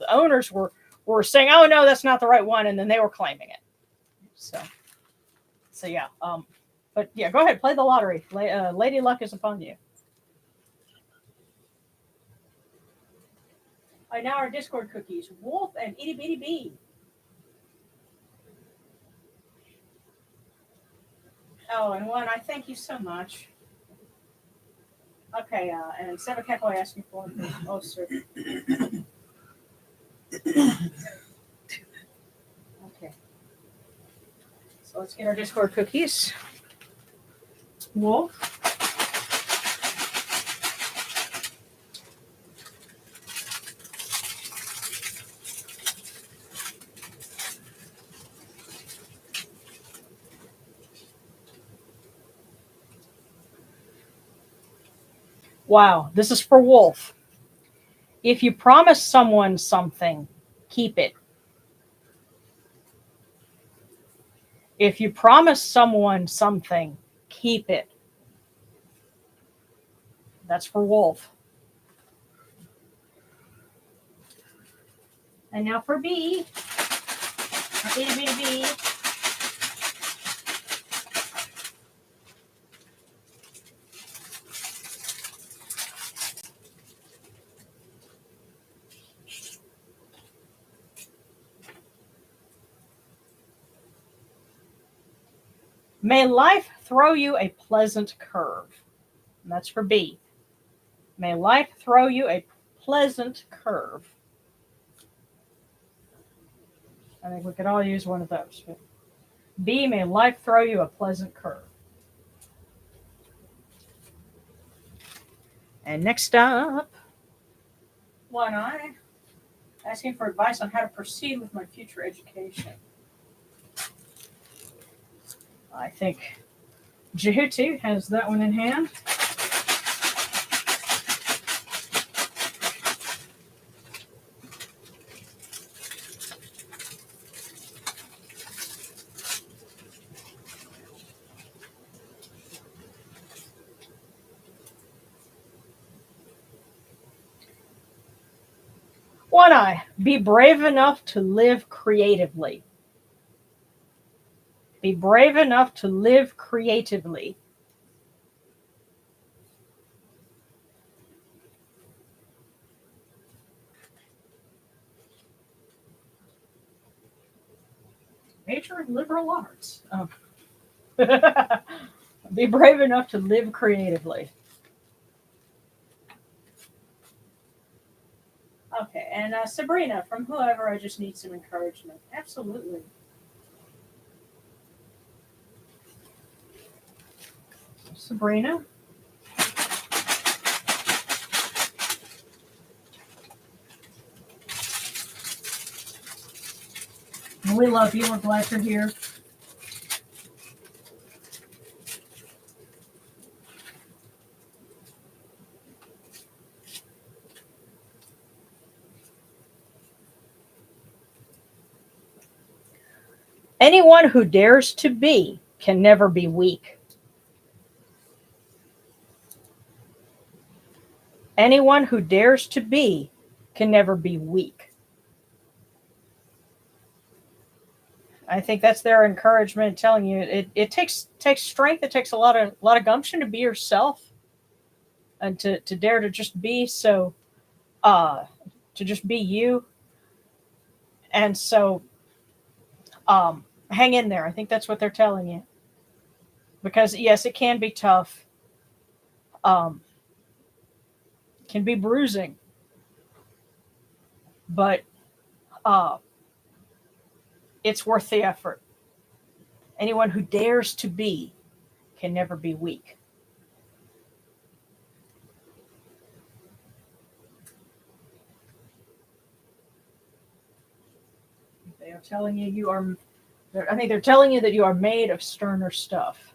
owners were saying, "Oh no, that's not the right one," and then they were claiming it. So yeah. But yeah, go ahead, play the lottery. Lady Luck is upon you. All right, now our Discord cookies. Wolf and Itty Bitty Bee. Oh, and one, I thank you so much. Okay, and Seba Kepo asked me for it. Oh, sir. Okay. So let's get our Discord cookies. Wolf. Wow, this is for Wolf. If you promise someone something, keep it. If you promise someone something, keep it. That's for Wolf. And now for B. B. May life throw you a pleasant curve. And that's for B. May life throw you a pleasant curve. I think we could all use one of those. B, may life throw you a pleasant curve. And next up, One Eye, asking for advice on how to proceed with my future education. I think Jehuti has that one in hand. One Eye, be brave enough to live creatively. Be brave enough to live creatively. Major in liberal arts. Oh. Be brave enough to live creatively. Okay, and Sabrina, from whoever, I just need some encouragement. Absolutely. Sabrina. We love you. We're glad you're here. Anyone who dares to be can never be weak. Anyone who dares to be can never be weak. I think that's their encouragement, telling you it takes strength. It takes a lot of gumption to be yourself, and to dare to just be so, to just be you. And so, hang in there. I think that's what they're telling you, because yes, it can be tough. Can be bruising, but it's worth the effort. Anyone who dares to be can never be weak. They are telling you I think they're telling you that you are made of sterner stuff.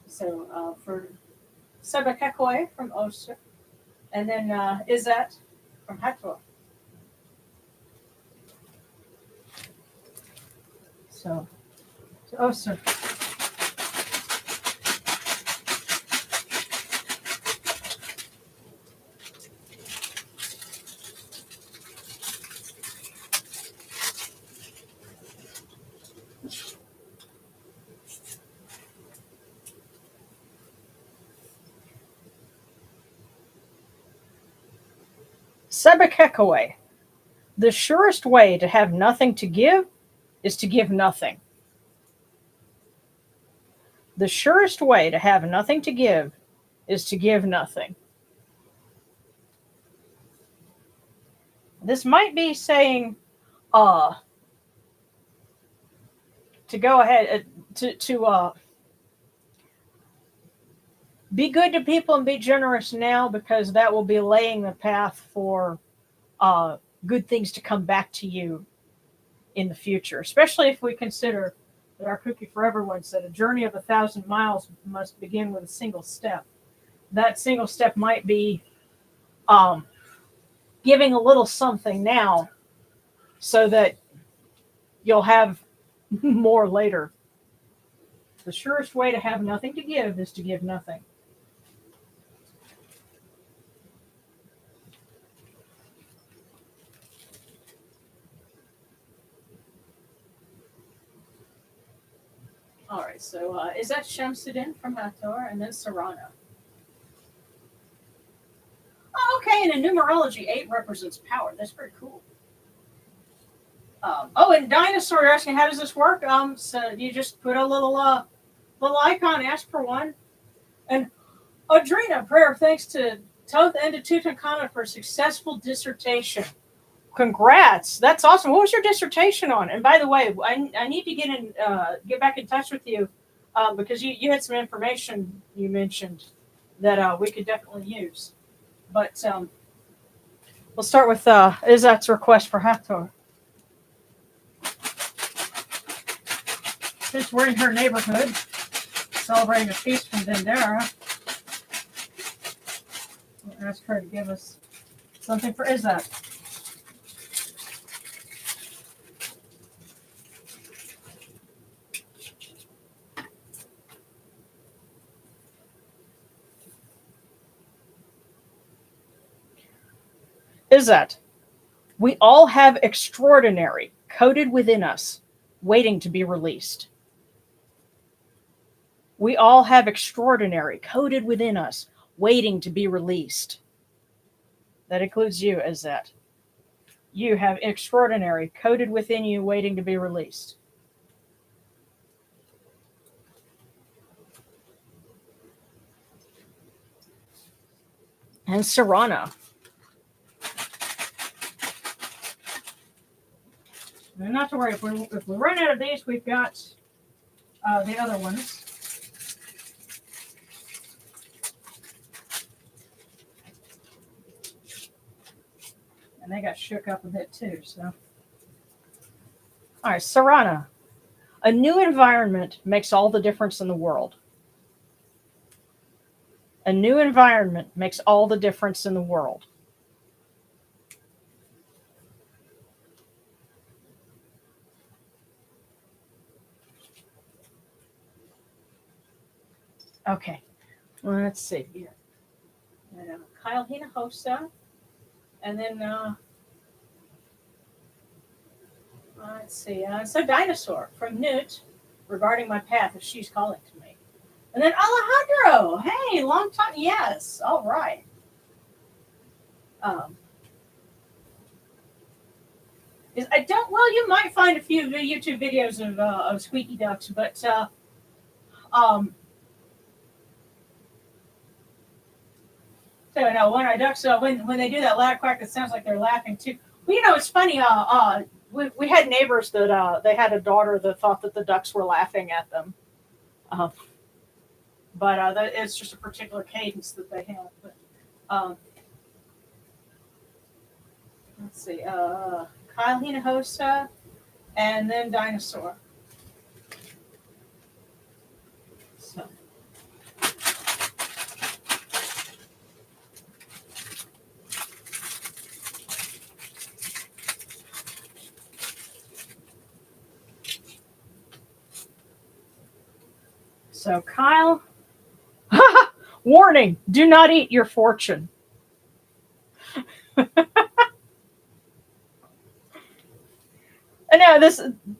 So for Sebekekwe from Oster, and then Izet from Hatwa. So Oster. Sebekekwe. The surest way to have nothing to give is to give nothing. The surest way to have nothing to give is to give nothing. This might be saying to go ahead to be good to people and be generous now, because that will be laying the path for good things to come back to you in the future, especially if we consider that our Cookie for Everyone said, a journey of 1,000 miles must begin with a single step. That single step might be giving a little something now so that you'll have more later. The surest way to have nothing to give is to give nothing. All right, so is that Shamsuddin from Hathor and then Sarana? Oh, okay, and in numerology, 8 represents power. That's pretty cool. And Dinosaur, you're asking how does this work? So you just put a little icon, ask for one. And Adrena, prayer of thanks to Toth and to Tutankhamun for a successful dissertation. Congrats. That's awesome. What was your dissertation on? And by the way, I need to get back in touch with you because you had some information you mentioned that we could definitely use. But we'll start with Izzat's request for Hathor. Since we're in her neighborhood, celebrating a feast from Denderah, we'll ask her to give us something for Izzat. Izzat, we all have extraordinary coded within us, waiting to be released. We all have extraordinary coded within us, waiting to be released. That includes you, Izzat. You have extraordinary coded within you, waiting to be released. And Sarana. And not to worry, if we run out of these, we've got the other ones. And they got shook up a bit too, so. All right, Sarana. A new environment makes all the difference in the world. A new environment makes all the difference in the world. Okay, well, let's see here. Kyle Hinojosa, and then let's see. So Dinosaur from Newt regarding my path if she's calling to me, and then Alejandro. Hey, long time. Yes, all right. I don't. Well, you might find a few YouTube videos of squeaky ducks, but So no, when our ducks, when they do that loud quack, it sounds like they're laughing too. Well, it's funny. We had neighbors that they had a daughter that thought that the ducks were laughing at them, but it's just a particular cadence that they have. But let's see, Kyle Hinojosa, and then Dinosaur. So. So Kyle, warning, do not eat your fortune. And now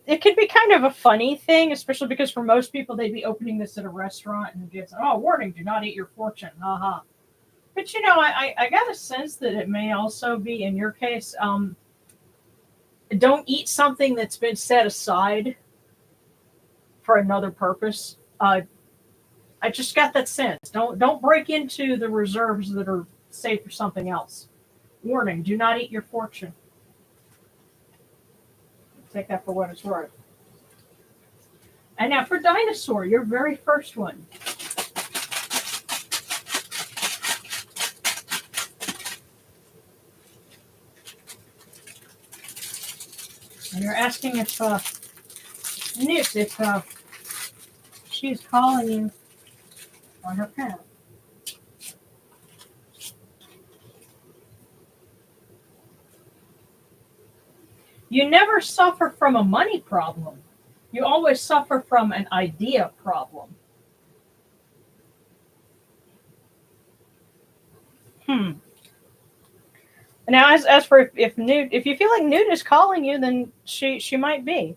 it could be kind of a funny thing, especially because for most people, they'd be opening this at a restaurant and it's, warning, do not eat your fortune. Haha. But I got a sense that it may also be, in your case, don't eat something that's been set aside for another purpose. I just got that sense. Don't break into the reserves that are saved for something else. Warning, do not eat your fortune. Take that for what it's worth. And now for Dinosaur, your very first one. And you're asking if Newt, if she's calling you on her pen. You never suffer from a money problem. You always suffer from an idea problem. Now, as for if Newt, if you feel like Newt is calling you, then she might be,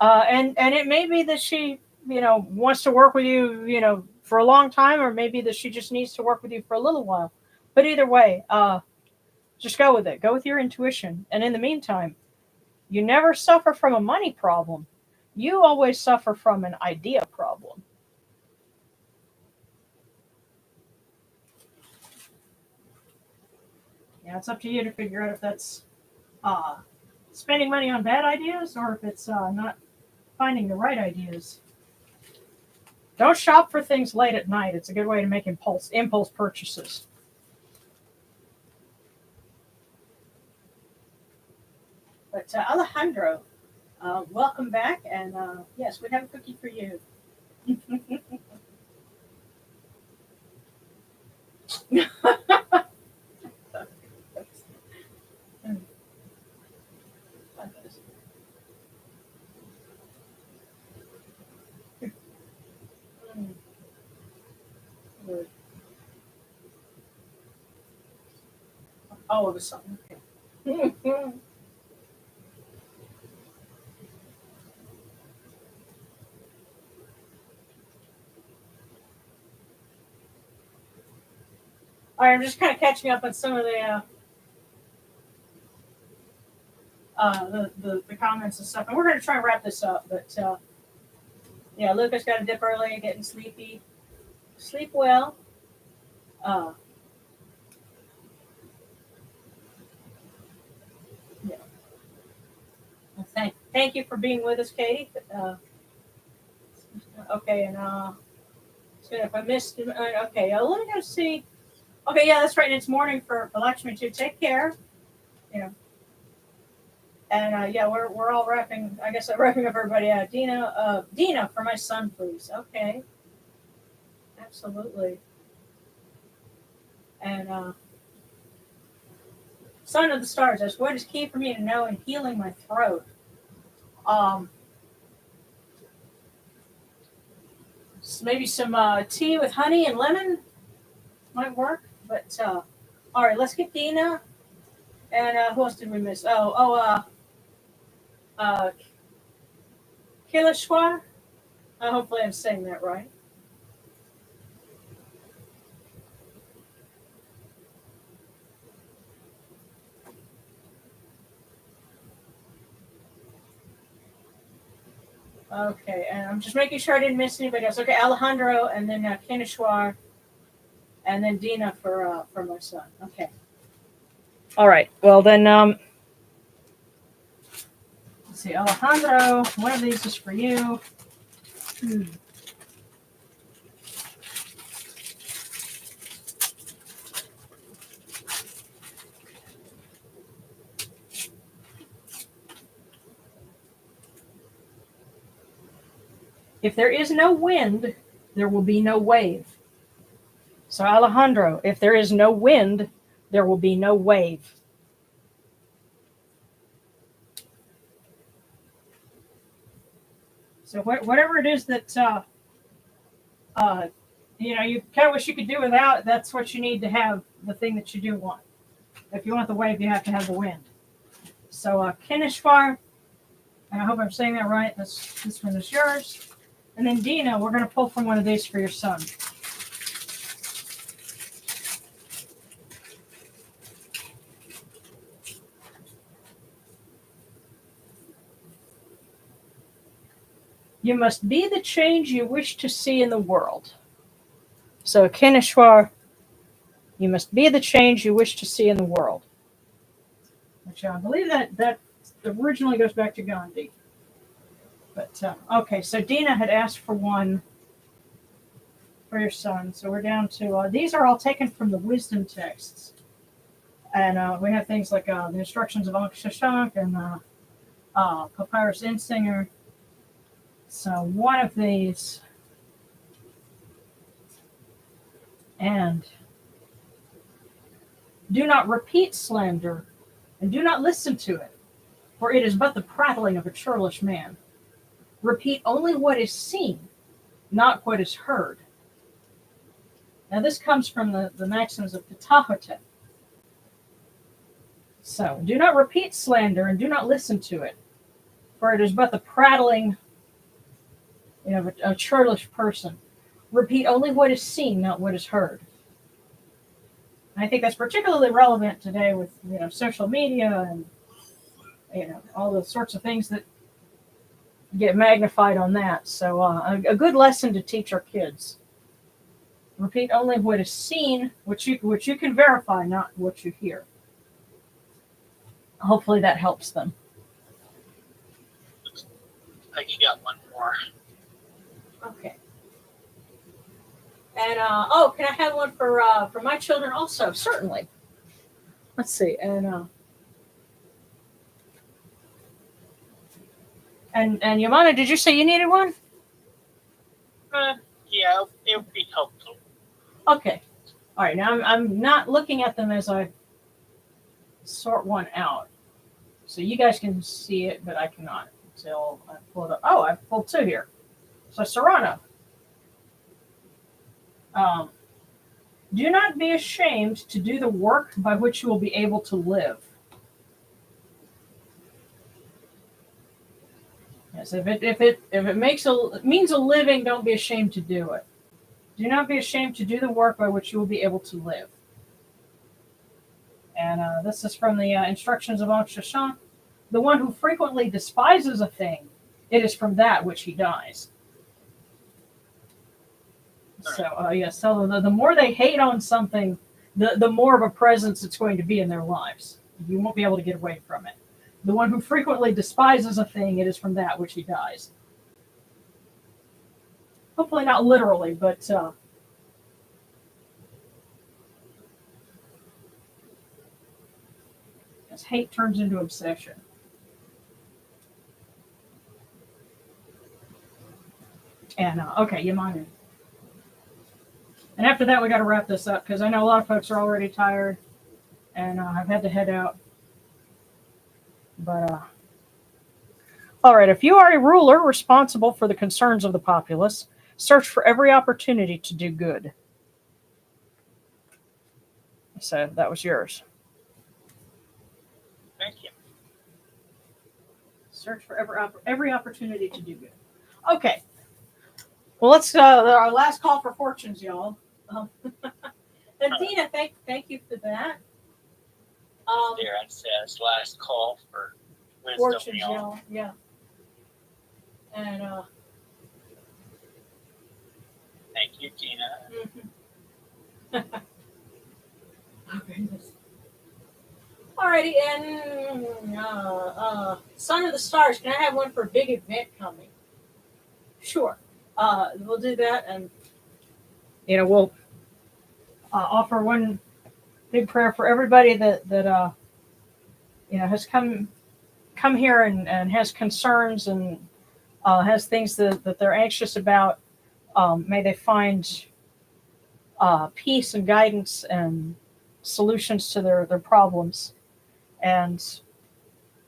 and it may be that she wants to work with you for a long time, or maybe that she just needs to work with you for a little while. But either way, just go with it. Go with your intuition. And in the meantime, you never suffer from a money problem. You always suffer from an idea problem. Yeah, it's up to you to figure out if that's spending money on bad ideas or if it's not finding the right ideas. Don't shop for things late at night. It's a good way to make impulse purchases. But Alejandro, welcome back, and yes, we have a cookie for you. Oh, it was something. Okay. All right, I'm just kind of catching up on some of the comments and stuff, and we're going to try and wrap this up. But yeah, Lucas got to dip early, getting sleepy. Sleep well. Yeah. Well, thank you for being with us, Katie. Okay, and if I missed, okay, let me go see. Okay, yeah, that's right. And it's morning for Lakshmi too. Take care. And yeah, we're all wrapping. I guess I'm wrapping up everybody out. Dina, for my son, please. Okay, absolutely. And Son of the Stars asks, what is key for me to know in healing my throat? Maybe some tea with honey and lemon might work. But all right, let's get Dina. And who else did we miss? Kilishwa. Hopefully I'm saying that right. Okay, and I'm just making sure I didn't miss anybody else. Okay, Alejandro, and then Kineshwar, and then Dina for my son. Okay. All right. Well then, let's see, Alejandro. One of these is for you. If there is no wind, there will be no wave. So Alejandro, if there is no wind, there will be no wave. So whatever it is that you kind of wish you could do without, that's what you need to have the thing that you do want. If you want the wave, you have to have the wind. So Kineshwar, and I hope I'm saying that right. This one is yours. And then Dina, we're going to pull from one of these for your son. You must be the change you wish to see in the world. So Kineshwar, you must be the change you wish to see in the world. Which I believe that originally goes back to Gandhi. But okay, so Dina had asked for one for your son. So we're down to these are all taken from the wisdom texts, and we have things like the instructions of Ankh Shashank and Papyrus Insinger. So one of these, and do not repeat slander, and do not listen to it, for it is but the prattling of a churlish man. Repeat only what is seen, not what is heard. Now this comes from the maxims of Ptahhotep. So do not repeat slander, and do not listen to it, for it is but the prattling of a churlish person. Repeat only what is seen, not what is heard. I think that's particularly relevant today with social media and all the sorts of things that get magnified on that. So a good lesson to teach our kids. Repeat only what is seen, which you can verify, not what you hear. Hopefully that helps them. I think you got one more. Okay. And can I have one for my children also? Certainly. Let's see. And Yamana, did you say you needed one? Yeah, it would be helpful. Okay. All right. Now I'm not looking at them as I sort one out, so you guys can see it, but I cannot until I pull it up. Oh, I pulled two here. So Serrano. Do not be ashamed to do the work by which you will be able to live. Yes, if it means a living, don't be ashamed to do it. Do not be ashamed to do the work by which you will be able to live. And this is from the instructions of Ankh Shashan. The one who frequently despises a thing, it is from that which he dies. So, yes, so the more they hate on something, the more of a presence it's going to be in their lives. You won't be able to get away from it. The one who frequently despises a thing, it is from that which he dies. Hopefully not literally, but as hate turns into obsession. And, okay, Yamanu. And after that, we got to wrap this up because I know a lot of folks are already tired, and I've had to head out. But all right, if you are a ruler responsible for the concerns of the populace, search for every opportunity to do good. So that was yours. Thank you. Search for every opportunity to do good. Okay. Well, let's our last call for fortunes, y'all. And Dina, thank you for that. Darren says last call for wisdom, Fortunes, y'all. y'all. Yeah. And Thank you, Dina. Okay. Alrighty, and Son of the Stars. Can I have one for a big event coming? Sure. We'll do that, and we'll offer one big prayer for everybody that has come here and has concerns and has things that they're anxious about. May they find peace and guidance and solutions to their problems, and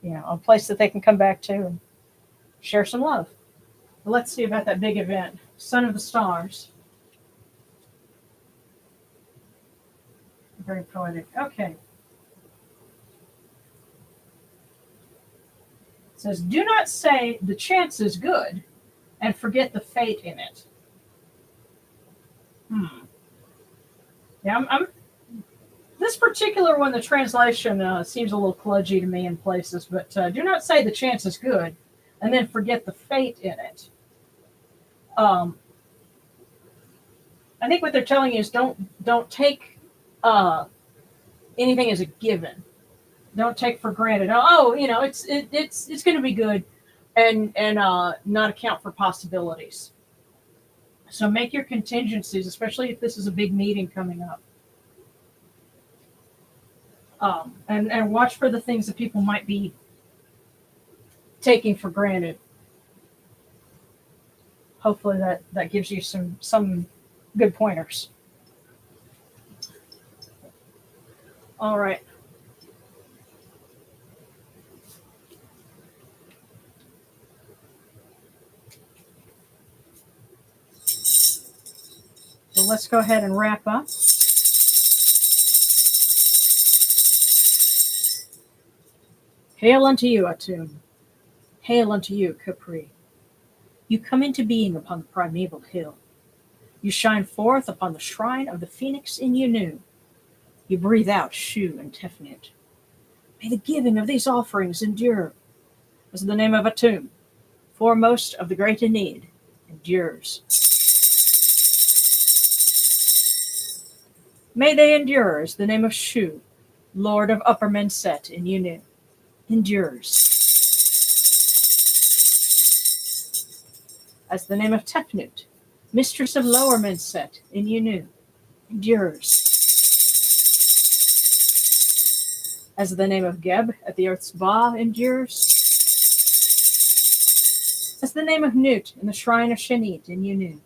a place that they can come back to and share some love. But let's see about that big event, Son of the Stars. Very poetic. Okay. It says, do not say the chance is good and forget the fate in it. Yeah, I'm this particular one, the translation seems a little kludgy to me in places, but do not say the chance is good and then forget the fate in it. I think what they're telling you is don't take anything as a given. Don't take for granted. It's going to be good, and not account for possibilities. So make your contingencies, especially if this is a big meeting coming up. And watch for the things that people might be taking for granted. hopefully that gives you some good pointers. All right. So let's go ahead and wrap up. Hail unto you, Atum. Hail unto you, Capri. You come into being upon the primeval hill. You shine forth upon the shrine of the phoenix in Yunu. You breathe out Shu and Tefnut. May the giving of these offerings endure, as the name of Atum, foremost of the great Enid, endures. May they endure as the name of Shu, Lord of Upper Menset in Yunu, endures. As the name of Tefnut, Mistress of Lower Menset in Yunu, endures. As the name of Geb at the Earth's Ba endures. As the name of Nut in the Shrine of Shenit in Yunu,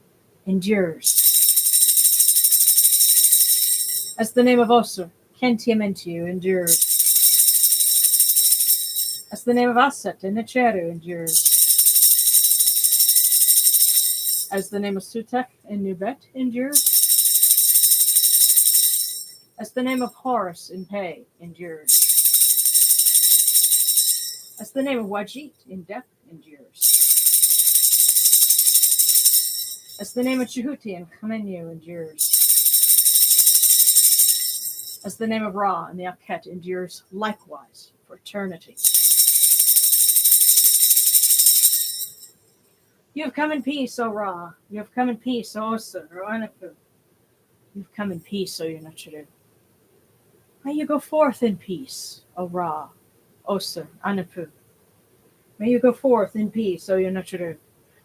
endures. As the name of Osir, Kentiamentiu, endures. As the name of Aset in Necheru endures. As the name of Sutek in Nubet endures. As the name of Horus in Pe endures. As the name of Wajit in Dep endures. As the name of Jehuti in Khamenu endures. As the name of Ra in the Akhet endures likewise for eternity. You have come in peace, O Ra. You have come in peace, O Osir, O Anapu. You have come in peace, O Yunachiru. May you go forth in peace, O Ra, Osir, Anapu. May you go forth in peace, O Yunachiru,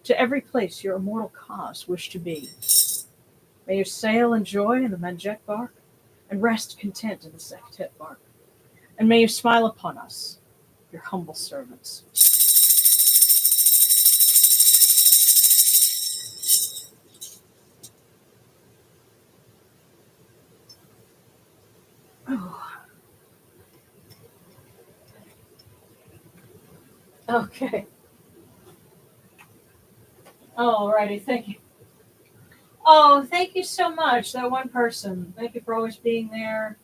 to every place your immortal cause wish to be. May you sail in joy in the Manjet bark, and rest content in the Sektet bark. And may you smile upon us, your humble servants. Oh. Okay. Alrighty, thank you. Oh, thank you so much, that one person. Thank you for always being there.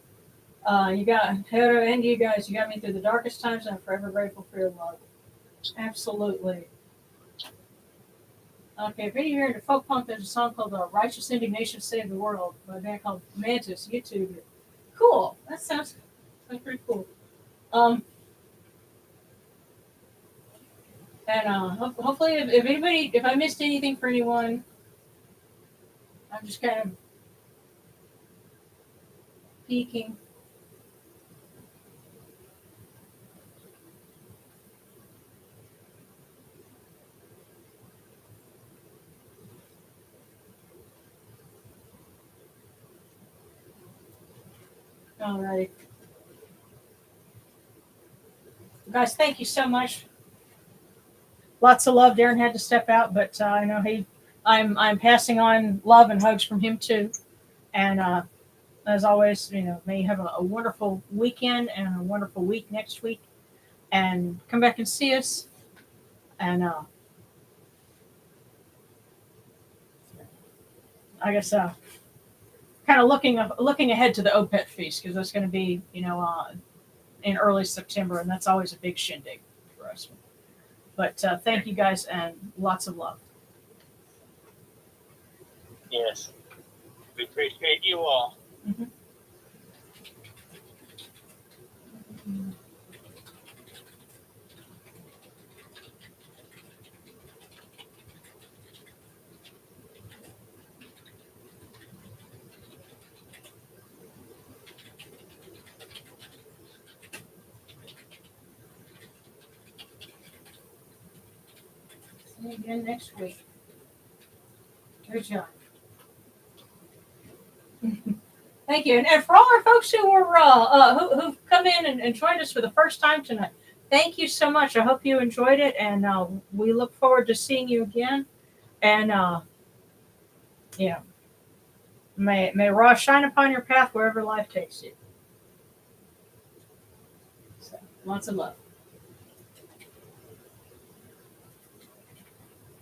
You got Hera and you guys. You got me through the darkest times, and I'm forever grateful for your love. Absolutely. Okay, if you're into folk punk, there's a song called "Righteous Indignation Save the World" by a band called Mantis. YouTube. Cool. That sounds pretty cool. And hopefully, if anybody, if I missed anything for anyone, I'm just kind of peeking. All right. Guys, thank you so much. Lots of love. Darren had to step out, but I know I'm passing on love and hugs from him too. And as always, may you have a wonderful weekend and a wonderful week next week. And come back and see us. And I guess kind of looking ahead to the OPET feast, because that's going to be in early September, and that's always a big shindig for us. But thank you guys, and lots of love. Yes. We appreciate you all. Mm-hmm. See you again next week. Good job. Thank you. And for all our folks who were who've come in and joined us for the first time tonight, thank you so much. I hope you enjoyed it, and we look forward to seeing you again. And may Ra shine upon your path wherever life takes you. So, lots of love.